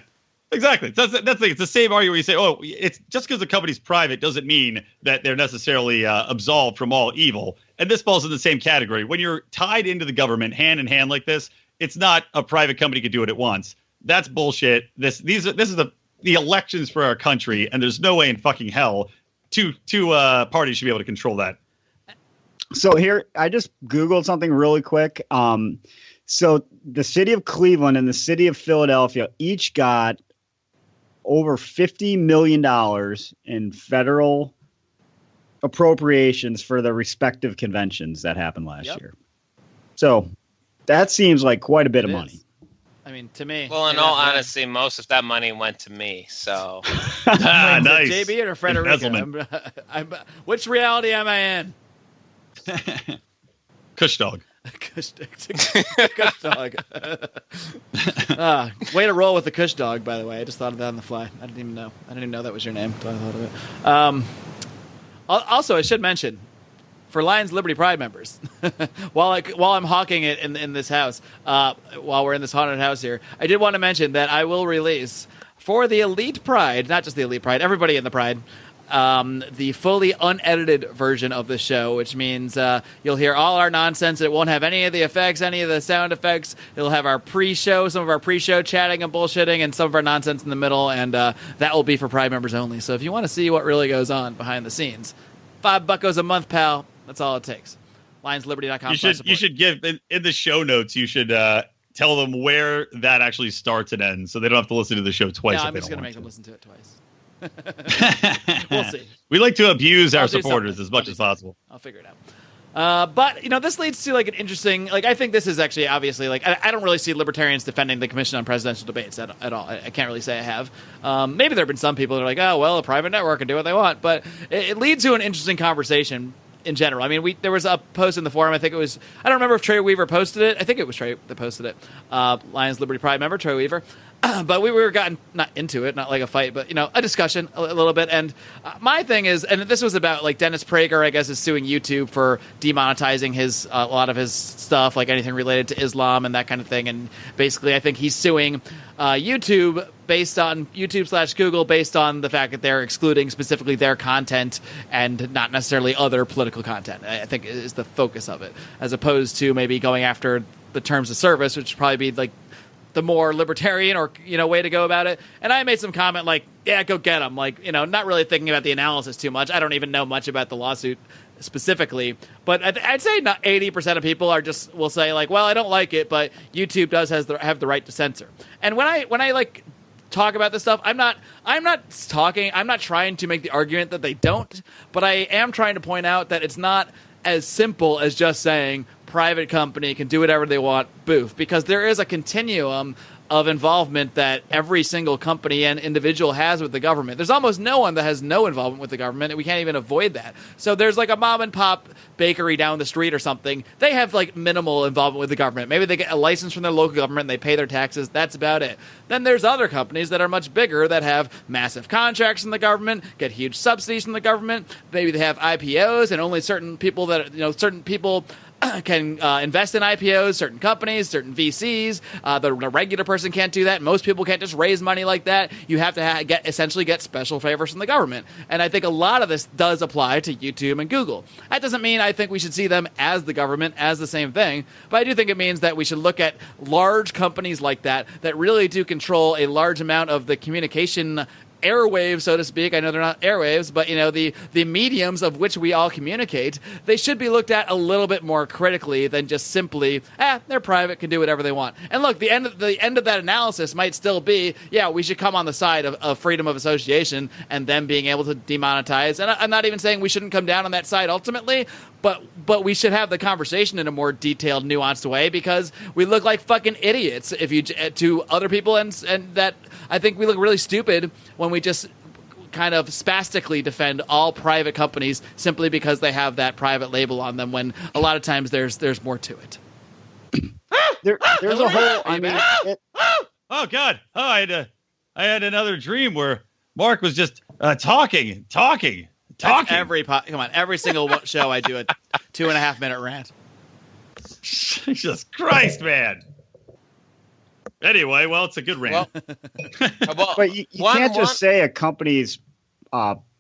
exactly. That's it's the same argument where you say, oh, it's just because the company's private doesn't mean that they're necessarily absolved from all evil. And this falls in the same category. When you're tied into the government hand in hand like this, it's not a private company could do what it wants. That's bullshit. This is the elections for our country, and there's no way in fucking hell two parties should be able to control that. So here, I just Googled something really quick. So the city of Cleveland and the city of Philadelphia each got over $50 million in federal appropriations for the respective conventions that happened last year. So that seems like quite a bit of money. I mean, to me. Well, in all honesty, most of that money went to me. So, nice. JB or Frederica? Which reality am I in? Cush dog. Cush dog. Way to roll with the Cush dog, by the way. I just thought of that on the fly. I didn't even know that was your name until I thought of it. Also, I should mention, for Lions Liberty Pride members, while I'm hawking it in this house, while we're in this haunted house here, I did want to mention that I will release for the Elite Pride, not just the Elite Pride, everybody in the Pride, the fully unedited version of the show, which means you'll hear all our nonsense. It won't have any of the effects, any of the sound effects. It'll have our pre-show, some of our pre-show chatting and bullshitting, and some of our nonsense in the middle, and that will be for Pride members only. So if you want to see what really goes on behind the scenes, $5 a month, pal. That's all it takes. LionsLiberty.com. You should give in the show notes. You should tell them where that actually starts and ends, so they don't have to listen to the show twice. Yeah, I'm just going to make them listen to it twice. We'll see. We like to abuse our supporters as much as possible. I'll figure it out. But this leads to like an interesting. Like, I think this is actually obviously like I don't really see libertarians defending the Commission on Presidential Debates at all. I can't really say I have. Maybe there have been some people that are like, oh well, a private network can do what they want, but it leads to an interesting conversation in general. I mean, there was a post in the forum. I think it was. I don't remember if Trey Weaver posted it. I think it was Trey that posted it. Lions Liberty Pride member Trey Weaver. But we were gotten not into it, not like a fight, but a discussion a little bit. And my thing is, and this was about like Dennis Prager, I guess, is suing YouTube for demonetizing a lot of his stuff, like anything related to Islam and that kind of thing. And basically, I think he's suing YouTube based on YouTube/Google based on the fact that they're excluding specifically their content and not necessarily other political content. I think is the focus of it, as opposed to maybe going after the terms of service, which would probably be like the more libertarian or way to go about it. And I made some comment like, yeah, go get them. Like, not really thinking about the analysis too much. I don't even know much about the lawsuit specifically, but I'd say not 80% of people will say like, well, I don't like it, but YouTube does have the right to censor. And when I like talk about this stuff, I'm not trying to make the argument that they don't, but I am trying to point out that it's not as simple as just saying private company can do whatever they want, boof, because there is a continuum of involvement that every single company and individual has with the government. There's almost no one that has no involvement with the government, and we can't even avoid that. So there's like a mom and pop bakery down the street or something. They have like minimal involvement with the government. Maybe they get a license from their local government and they pay their taxes. That's about it. Then there's other companies that are much bigger that have massive contracts from the government, get huge subsidies from the government. Maybe they have IPOs and only certain people certain people can invest in IPOs, certain companies, certain VCs. The regular person can't do that. Most people can't just raise money like that. You have to essentially get special favors from the government. And I think a lot of this does apply to YouTube and Google. That doesn't mean I think we should see them as the government, as the same thing. But I do think it means that we should look at large companies like that really do control a large amount of the communication airwaves, so to speak. I know they're not airwaves, but the mediums of which we all communicate, they should be looked at a little bit more critically than just simply, they're private, can do whatever they want. And look, the end of that analysis might still be, we should come on the side of freedom of association and them being able to demonetize. And I'm not even saying we shouldn't come down on that side ultimately, but we should have the conversation in a more detailed, nuanced way, because we look like fucking idiots to other people, and that I think we look really stupid when we just kind of spastically defend all private companies simply because they have that private label on them, when a lot of times there's more to it. There's a whole. Oh God! Oh, I had another dream where Mark was just talking. Every single show I do a 2.5 minute rant. Jesus Christ, man. Anyway, well, it's a good rant. But you can't just say a company's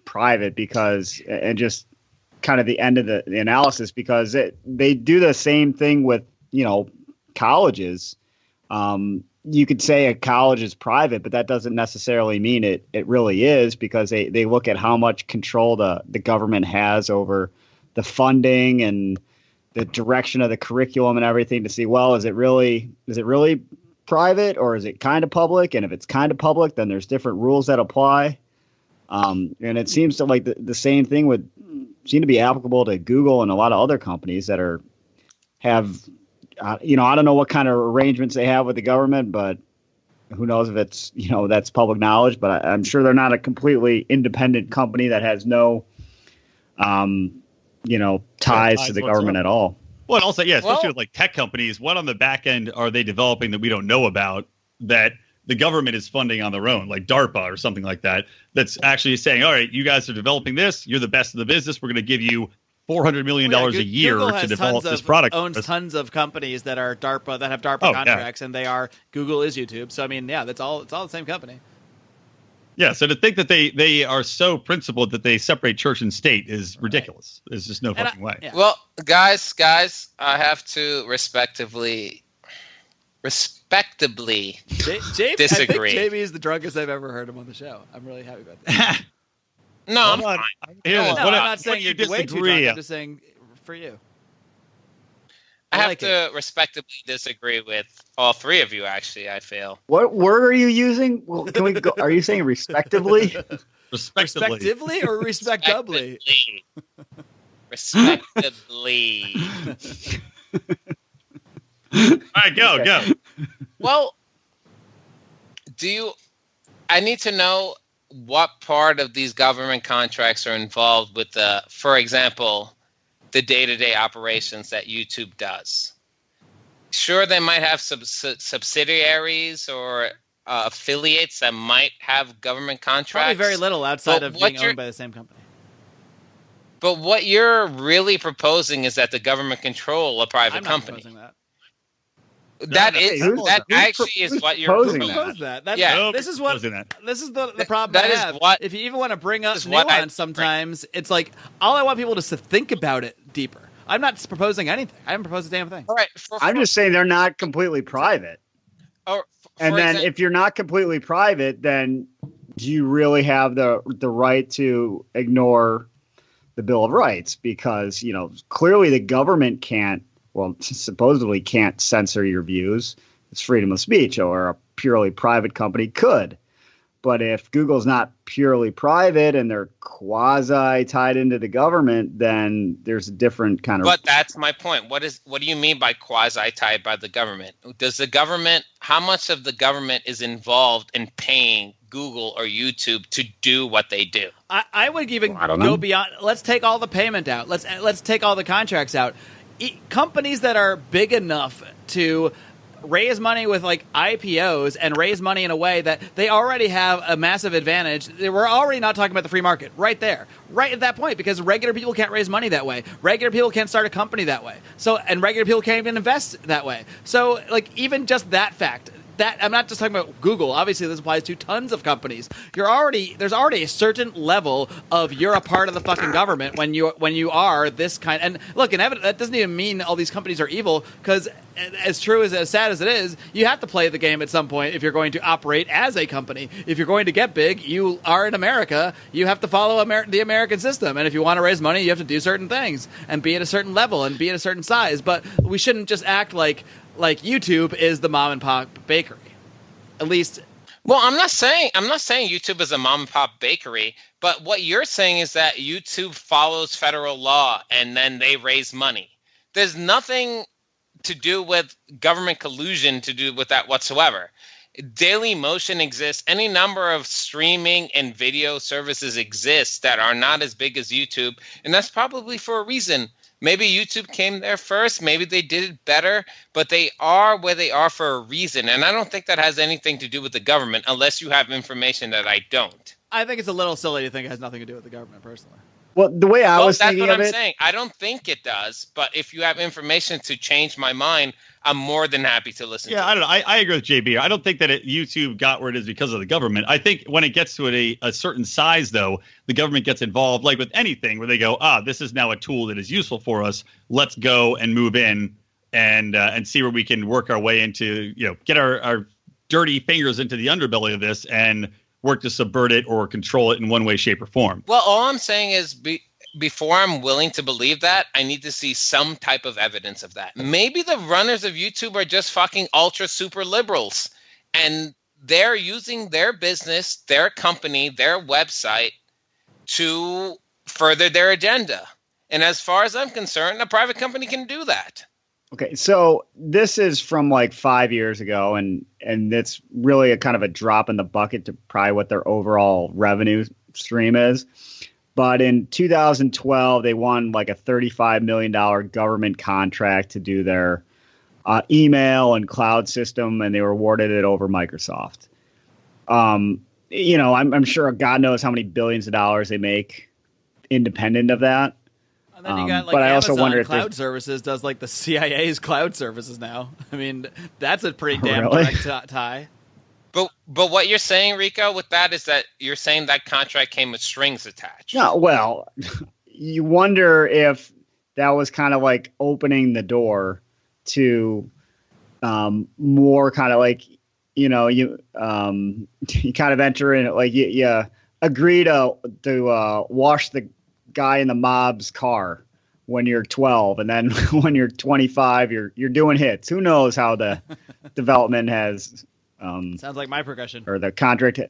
private and just kind of the end of the analysis, because they do the same thing with, colleges. You could say a college is private, but that doesn't necessarily mean it really is, because they look at how much control the government has over the funding and the direction of the curriculum and everything, to see, well, is it really private or is it kind of public? And if it's kind of public, then there's different rules that apply. And it seems to like the same thing would seem to be applicable to Google and a lot of other companies that have I don't know what kind of arrangements they have with the government, but who knows if it's, that's public knowledge, but I'm sure they're not a completely independent company that has no, ties to the government at all. Well, and also, especially with like tech companies, what on the back end are they developing that we don't know about that the government is funding on their own, like DARPA or something like that, that's actually saying, all right, you guys are developing this. You're the best of the business. We're going to give you $400 million a year to develop this product. Owns tons of companies that are DARPA, that have DARPA contracts, and Google is YouTube. So, I mean, it's all the same company. Yeah, so to think that they are so principled that they separate church and state is ridiculous. There's just no fucking way. Yeah. Well, guys, I have to respectably disagree. I think Jamie is the drunkest I've ever heard him on the show. I'm really happy about that. No, I'm fine. I'm not saying you're way too drunk. I'm just saying for you. I have to respectably disagree with all three of you, actually, I feel. What word are you using? Well, can we go? Are you saying respectively? Respectively or respectably? Respectably. All right, go. Well, I need to know what part of these government contracts are involved with for example, the day-to-day operations that YouTube does. Sure, they might have subsidiaries or affiliates that might have government contracts. Probably very little outside of being owned by the same company. But what you're really proposing is that the government control a private company. I'm not proposing that. That actually is what you're proposing. This is the problem I have. If you even want to bring up nuance sometimes, it's like all I want people is to think about it deeper. I'm not proposing anything. I haven't proposed a damn thing. All right. I'm just saying they're not completely private. If you're not completely private, then do you really have the right to ignore the Bill of Rights? Because, clearly the government supposedly can't censor your views. It's freedom of speech, or a purely private company could. But if Google's not purely private and they're quasi tied into the government, then there's a different kind of. But that's my point. What do you mean by quasi tied by the government? Does the government? How much of the government is involved in paying Google or YouTube to do what they do? I would even go beyond. Let's take all the payment out. Let's take all the contracts out. Companies that are big enough to raise money with like IPOs and raise money in a way that they already have a massive advantage. We're already not talking about the free market right there, right at that point, because regular people can't raise money that way. Regular people can't start a company that way. So, and regular people can't even invest that way. So, like, even just that fact. That I'm not just talking about Google. Obviously, this applies to tons of companies. There's already a certain level of you're a part of the fucking government when you are this kind. And look, that doesn't even mean all these companies are evil, because as true as sad as it is, you have to play the game at some point if you're going to operate as a company. If you're going to get big, you are in America. You have to follow the American system, and if you want to raise money, you have to do certain things and be at a certain level and be at a certain size. But we shouldn't just act like YouTube is the mom and pop bakery. At least. Well, I'm not saying YouTube is a mom and pop bakery, but what you're saying is that YouTube follows federal law and then they raise money. There's nothing to do with government collusion to do with that whatsoever. Daily Motion exists. Any number of streaming and video services exist that are not as big as YouTube, and that's probably for a reason. Maybe YouTube came there first. Maybe they did it better, but they are where they are for a reason. And I don't think that has anything to do with the government unless you have information that I don't. I think it's a little silly to think it has nothing to do with the government, personally. Well, the way I was thinking of it. That's what I'm saying. I don't think it does, but if you have information to change my mind, I'm more than happy to listen to it. I don't know. I agree with JB. I don't think that YouTube got where it is because of the government. I think when it gets to a certain size, though, the government gets involved, like with anything, where they go, this is now a tool that is useful for us. Let's go and move in and see where we can work our way into, get our dirty fingers into the underbelly of this and work to subvert it or control it in one way, shape, or form. Well, all I'm saying is before I'm willing to believe that, I need to see some type of evidence of that. Maybe the runners of YouTube are just fucking ultra super liberals, and they're using their business, their company, their website to further their agenda. And as far as I'm concerned, a private company can do that. Okay, so this is from like 5 years ago, and it's really a kind of a drop in the bucket to probably what their overall revenue stream is. But in 2012, they won like a $35 million government contract to do their email and cloud system, and they were awarded it over Microsoft. I'm sure God knows how many billions of dollars they make independent of that. And then you got like but I Amazon also wonder if Cloud Services does like the CIA's cloud services now. I mean, that's a pretty damn direct tie. But what you're saying, Rico, with that is that you're saying that contract came with strings attached. No, well, you wonder if that was kind of like opening the door to more kind of like, you kind of enter in like you agree to wash the guy in the mob's car when you're 12, and then when you're 25, you're doing hits. Who knows how the development has. Sounds like my progression. Or the contract.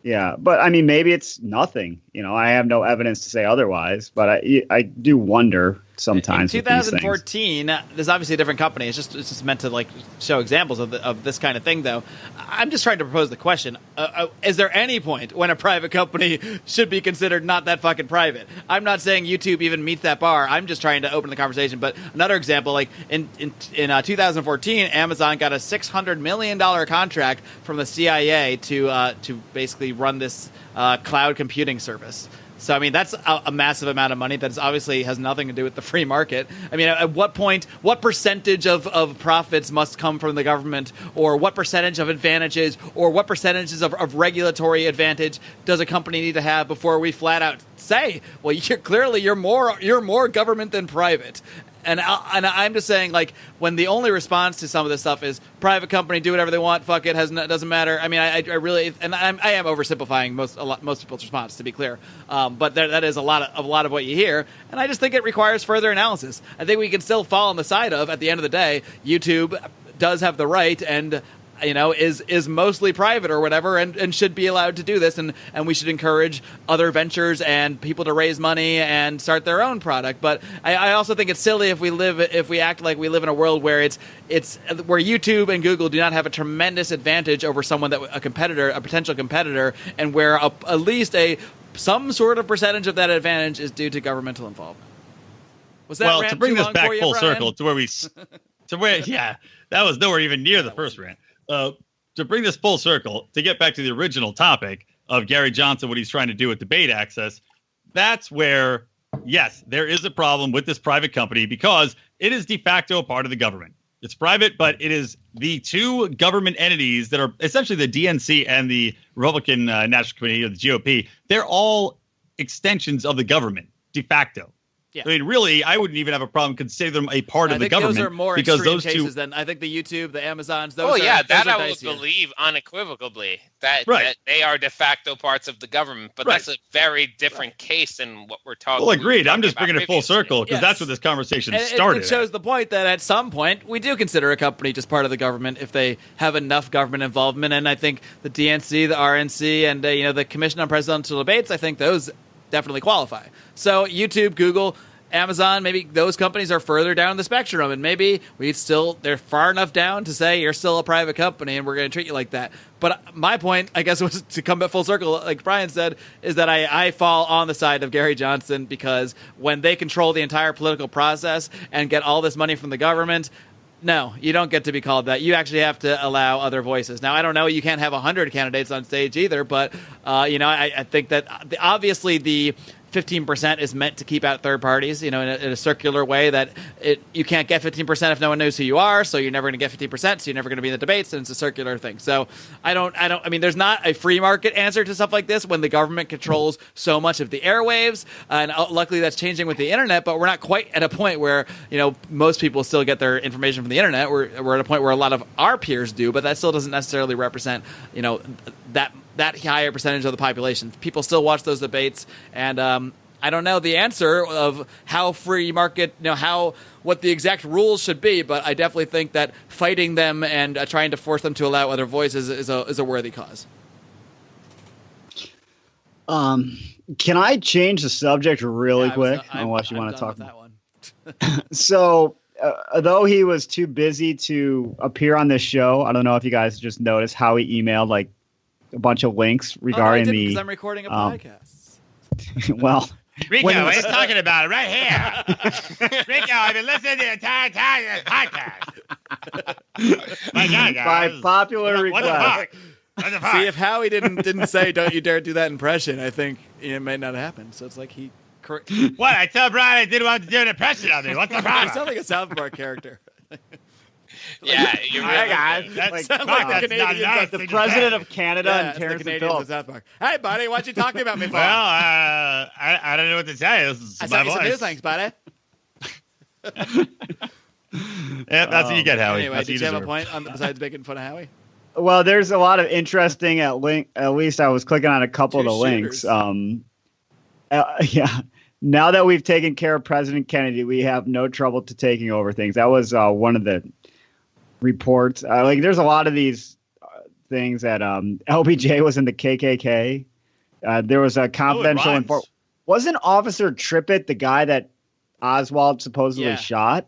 Yeah, but I mean, maybe it's nothing. I have no evidence to say otherwise, but I do wonder sometimes. In 2014, there's obviously a different company. It's just meant to like show examples of this kind of thing, though. I'm just trying to propose the question: is there any point when a private company should be considered not that fucking private? I'm not saying YouTube even meets that bar. I'm just trying to open the conversation. But another example, like in 2014, Amazon got a $600 million contract from the CIA to basically run this cloud computing service. So, I mean, that's a massive amount of money that obviously has nothing to do with the free market. I mean, at what point, what percentage of profits must come from the government, or what percentage of advantages, or what percentages of regulatory advantage does a company need to have before we flat out say, well, you're more government than private? And I'm just saying, like, when the only response to some of this stuff is private company, do whatever they want, fuck it, doesn't matter. I mean, I really, and I am oversimplifying most people's response, to be clear. But that is a lot of what you hear, and I just think it requires further analysis. I think we can still fall on the side of, at the end of the day, YouTube does have the right, and is mostly private or whatever, and should be allowed to do this, and we should encourage other ventures and people to raise money and start their own product. But I also think it's silly if we act like we live in a world where it's where YouTube and Google do not have a tremendous advantage over someone a potential competitor, and where at least some sort of percentage of that advantage is due to governmental involvement. Was that rant to bring too this long back for you, full Brian? circle to where that was nowhere even near the first rant. To bring this full circle, to get back to the original topic of Gary Johnson, what he's trying to do with debate access, that's where, yes, there is a problem with this private company because it is de facto a part of the government. It's private, but it is the two government entities that are essentially the DNC and the Republican National Committee, or the GOP. They're all extensions of the government, de facto. Yeah. I mean, really, I wouldn't even have a problem considering them a part of the government. Those are more because extreme those cases two, than I think the YouTube, the Amazons. That I would believe unequivocally that they are de facto parts of the government. But that's a very different case than what we're talking. Well, agreed. I'm just bringing it full circle because that's what this conversation started. It shows the point that at some point we do consider a company just part of the government if they have enough government involvement. And I think the DNC, the RNC, and the Commission on Presidential Debates, I think those definitely qualify. So YouTube, Google, Amazon, maybe those companies are further down the spectrum, and maybe they're far enough down to say you're still a private company and we're going to treat you like that. But my point, I guess, was to come back full circle, like Brian said, is that I fall on the side of Gary Johnson because when they control the entire political process and get all this money from the government, no, you don't get to be called that. You actually have to allow other voices. Now, I don't know. You can't have 100 candidates on stage either, but, I think that obviously the 15% is meant to keep out third parties, in a circular way that you can't get 15% if no one knows who you are, so you're never going to get 15%, so you're never going to be in the debates, and it's a circular thing. So I mean, there's not a free market answer to stuff like this when the government controls so much of the airwaves, and luckily that's changing with the internet, but we're not quite at a point where, most people still get their information from the internet. We're at a point where a lot of our peers do, but that still doesn't necessarily represent, that higher percentage of the population. People still watch those debates, and I don't know the answer of how free market, what the exact rules should be, but I definitely think that fighting them and trying to force them to allow other voices is a worthy cause. Can I change the subject really quick? Unless you want to talk that one. So, though he was too busy to appear on this show, I don't know if you guys just noticed how he emailed like a bunch of links regarding because I'm recording a podcast. Well, Rico, we're talking about it right here. Rico, I've been listening the entire time to this podcast. My God, guys. By popular request. What the fuck? See, if Howie didn't say, "Don't you dare do that impression," I think it may not happen. So it's like he. What? I told Brian I didn't want to do an impression of me. What's the problem? You sound like a South Park character. Yeah, you're right, guys. That's the president of Canada and Terrence the Canadians of South Park. Hey, buddy, what you talking about me for? Well, I don't know what to say. This is my voice. Some news things, buddy. Yeah, that's what you get, Howie. Anyway, did you have a point besides making fun of Howie? Well, there's a lot of interesting at least I was clicking on a couple of the links. Yeah. Now that we've taken care of President Kennedy, we have no trouble to taking over things. That was one of the reports. There's a lot of these things that LBJ was in the KKK. There was a confidential informant. Wasn't Officer Trippett the guy that Oswald supposedly shot?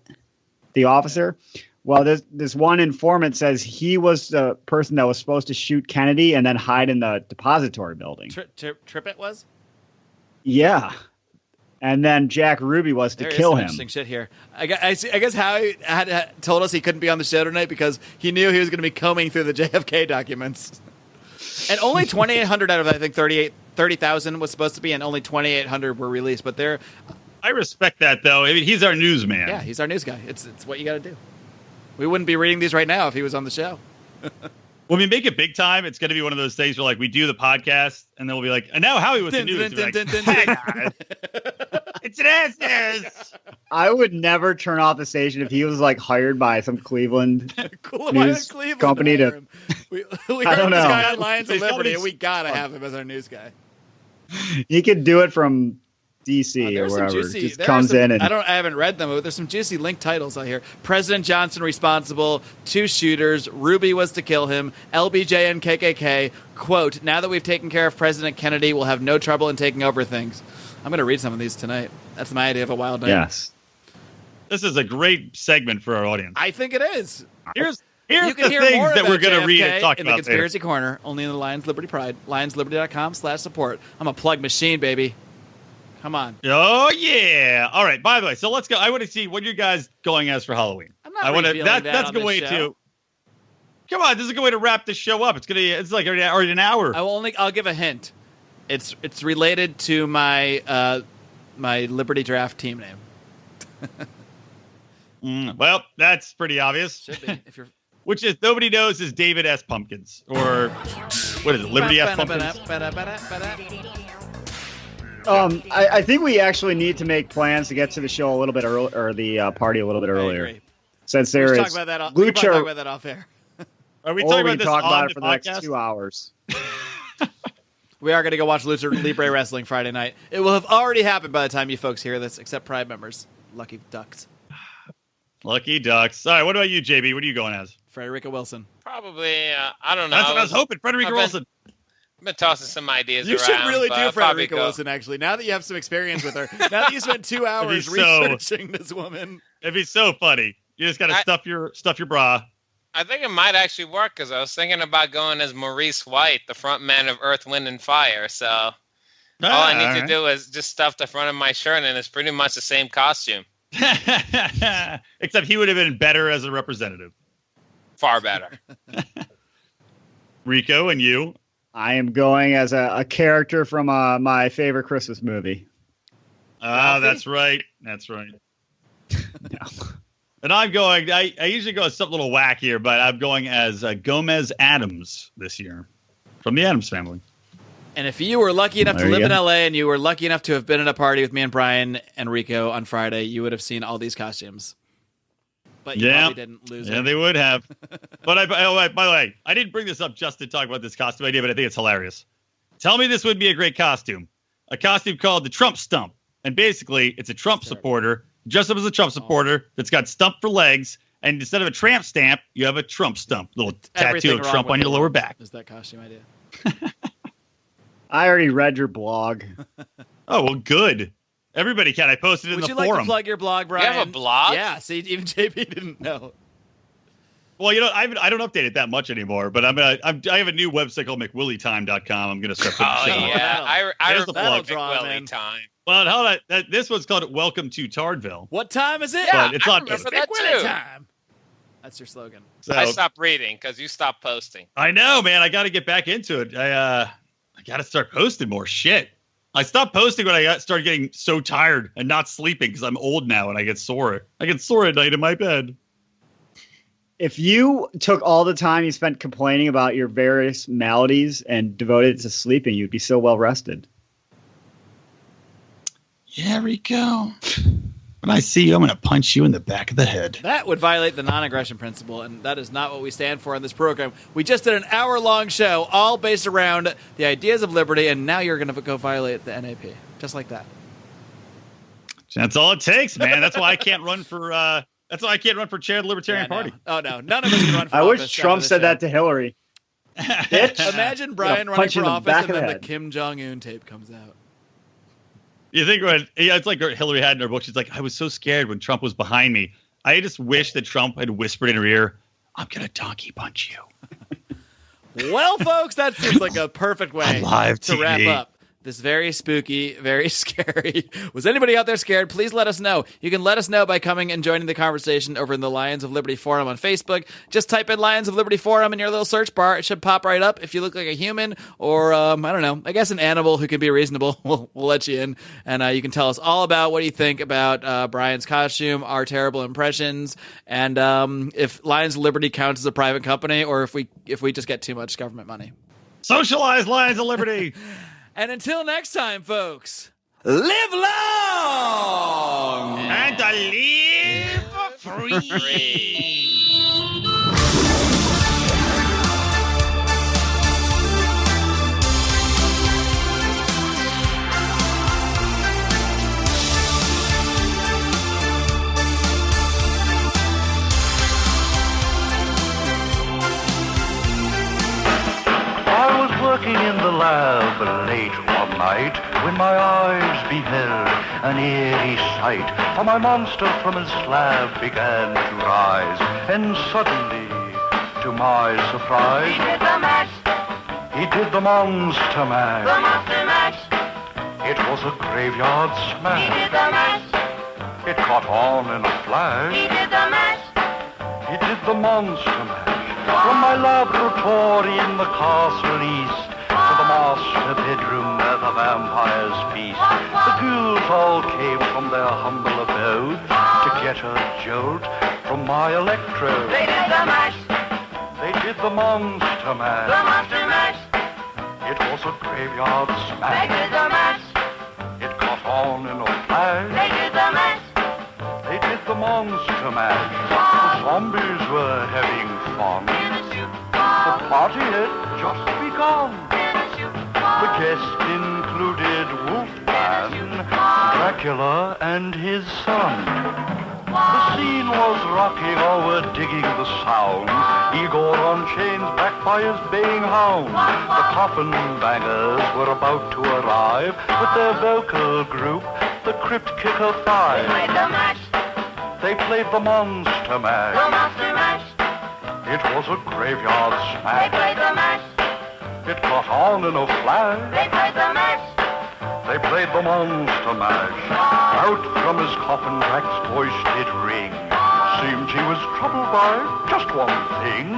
The officer? Well, this one informant says he was the person that was supposed to shoot Kennedy and then hide in the depository building. Trippett was? Yeah. And then Jack Ruby was to kill him. Interesting shit here. I guess Howie had told us he couldn't be on the show tonight because he knew he was going to be combing through the JFK documents. And only 2,800 out of, I think, 30,000 was supposed to be, and only 2,800 were released. But I respect that, though. I mean, he's our newsman. Yeah, he's our news guy. It's what you got to do. We wouldn't be reading these right now if he was on the show. When we make it big time, it's going to be one of those things where, we do the podcast, and then we'll be like, and now Howie with the news. It's today's news. I would never turn off the station if he was, hired by some Cleveland news company to... We I heard don't this know. guy on Lions of Liberty, and we got to have him as our news guy. He could do it from DC or There's some wherever. juicy. Just there are comes some- in and I haven't read them, but there's some juicy link titles out here. President Johnson responsible. 2 shooters. Ruby was to kill him. LBJ and KKK. Quote: Now that we've taken care of President Kennedy, we'll have no trouble in taking over things. I'm going to read some of these tonight. That's my idea of a wild night. yes. This is a great segment for our audience. I think it is. Here's You can the hear things more that about we're going to read JFK and talk in about the Conspiracy Corner, only in the Lions Liberty Pride. LionsLiberty.com/support. I'm a plug machine, baby. Come on. Oh yeah! All right. By the way, so let's go. I want to see what you guys going as for Halloween. I'm not I want to. revealing that That's on a good this way show. to. Come on, this is a good way to wrap this show up. It's like already an hour. I'll give a hint. It's related to my my Liberty Draft team name. Well, that's pretty obvious. Should be if you're. Which is nobody knows is David S. Pumpkins or what is it? Liberty S. Pumpkins. I think we actually need to make plans to get to the show a little bit early, or the party a little bit earlier. agree. Since there We is can talk about that off air. Are we or talking we about can this talk on about it the for the next podcast? 2 hours. We are going to go watch Lucha Libre Wrestling Friday night. It will have already happened by the time you folks hear this, except Pride members. Lucky ducks. Lucky ducks. All right. What about you, JB? What are you going as? Frederica Wilson. Probably, I don't know. That's what I was hoping. Frederica Wilson. I've been tossing some ideas You around. should really but do I'll probably Frederica go- Wilson, actually. Now that you have some experience with her. Now that you spent 2 hours It'd be so- researching this woman. It'd be so funny. You just got to stuff your bra. I think it might actually work because I was thinking about going as Maurice White, the front man of Earth, Wind, and Fire. So all I need to do is just stuff the front of my shirt, and it's pretty much the same costume. Except he would have been better as a representative. Far better. Rico and you. I am going as a character from my favorite Christmas movie. Ah, that's right. That's right. And I'm going, I usually go as something a little wackier, but I'm going as Gomez Adams this year from the Addams Family. And if you were lucky enough to There you live in go. LA and you were lucky enough to have been at a party with me and Brian and Rico on Friday, you would have seen all these costumes. But you probably didn't lose Yeah, it. they would have. But by the way, I didn't bring this up just to talk about this costume idea, but I think it's hilarious. Tell me this would be a great costume. A costume called the Trump Stump. And basically, it's a Trump supporter, dressed up as a Trump supporter that's got stump for legs. And instead of a tramp stamp, you have a Trump stump. Little Everything tattoo of wrong Trump with on your it lower back. Is that costume idea? I already read your blog. Oh, well, good. Everybody can. I posted it in Would the you forum. like to plug your blog, Brian? have a blog? Yeah, see, even JP didn't know. Well, I don't update it that much anymore, but I have a new website called McWillyTime.com. I'm going to start putting Oh, shit on. yeah. I There's the remember plug. Draw, Willie man. time. Well, hold on. This one's called Welcome to Tardville. What time is it? Yeah, But it's I not remember good. that Big Willie too. time. That's your slogan. So, I stopped reading because you stopped posting. I know, man. I got to get back into it. I got to start posting more shit. I stopped posting when I started getting so tired and not sleeping because I'm old now and I get sore. I get sore at night in my bed. If you took all the time you spent complaining about your various maladies and devoted it to sleeping, you'd be so well rested. Yeah, Rico. When I see you, I'm going to punch you in the back of the head. That would violate the non-aggression principle, and that is not what we stand for in this program. We just did an hour-long show, all based around the ideas of liberty, and now you're going to go violate the NAP, just like that. That's all it takes, man. That's why I can't run for. That's why I can't run for chair of the Libertarian Party. Oh no, none of us can run for I office. wish Trump said that to Hillary. Bitch. Imagine Brian running punch you for in the office, back and of the then the head. Kim Jong-un tape comes out. You think it's like Hillary had in her book. She's like, I was so scared when Trump was behind me. I just wish that Trump had whispered in her ear, "I'm gonna donkey punch you." Well, folks, that seems like a perfect way Live to wrap TV. up this very spooky, very scary. Was anybody out there scared? Please let us know. You can let us know by coming and joining the conversation over in the Lions of Liberty Forum on Facebook. Just type in Lions of Liberty Forum in your little search bar. It should pop right up. If you look like a human or, I don't know, I guess an animal who can be reasonable, we'll let you in. And you can tell us all about what you think about Brian's costume, our terrible impressions, and if Lions of Liberty counts as a private company or if we just get too much government money. Socialize Lions of Liberty. And until next time, folks, live long and live Free. late one night when my eyes beheld an eerie sight. For my monster from his slab began to rise, and suddenly, to my surprise, He did the mash. he did the monster mash. The monster mash. It was a graveyard He smash. did the mash. It caught on in a flash. He did the mash. He did the monster mash. From my laboratory in the castle east to the master bedroom where the vampires feast. The ghouls all came from their humble abode to get a jolt from my electrode. They did the mash. They did the monster mash. The monster mash. It was a graveyard They smash. did the mash. It caught on in a flash. They did the mash. They did the monster mash. The zombies were having fun. The party had just begun. The guests included Wolfman, Dracula, and his son. The scene was rocking, all were digging the sound. Igor on chains, backed by his baying hound. The coffin bangers were about to arrive with their vocal group, the Crypt Kicker Five. They played the mash. They played the monster The mash. monster mash. It was a graveyard They smash. played the mash. It caught on in a flash. They played the mash. They played the monster mash. Out from his coffin, Drac's voice did ring. Seemed he was troubled by just one thing.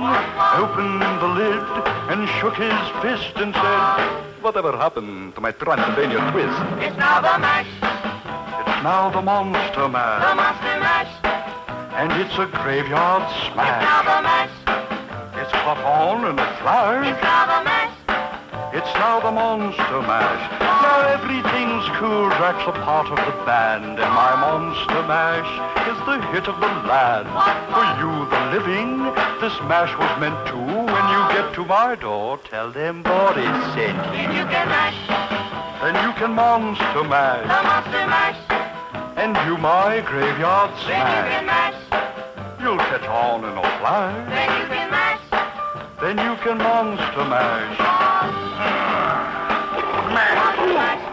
Opened the lid and shook his fist and said, "Whatever happened to my Transylvania twist?" It's now the mash. It's now the monster The mash. monster mash. And it's a graveyard It's now smash. the mash. It's caught on in a flash. It's now the mash. It's now the monster mash. Now everything's cool. Drac's a part of the band, and my monster mash is the hit of the land. For you, the living, this mash was meant to. When you get to my door, tell them Boris sent you. Then you can mash. Then you can monster mash, The monster mash. and you my graveyard Then you can smash. mash. You'll catch on in a flash. Then you can mash. Then you can monster mash. Monster mash.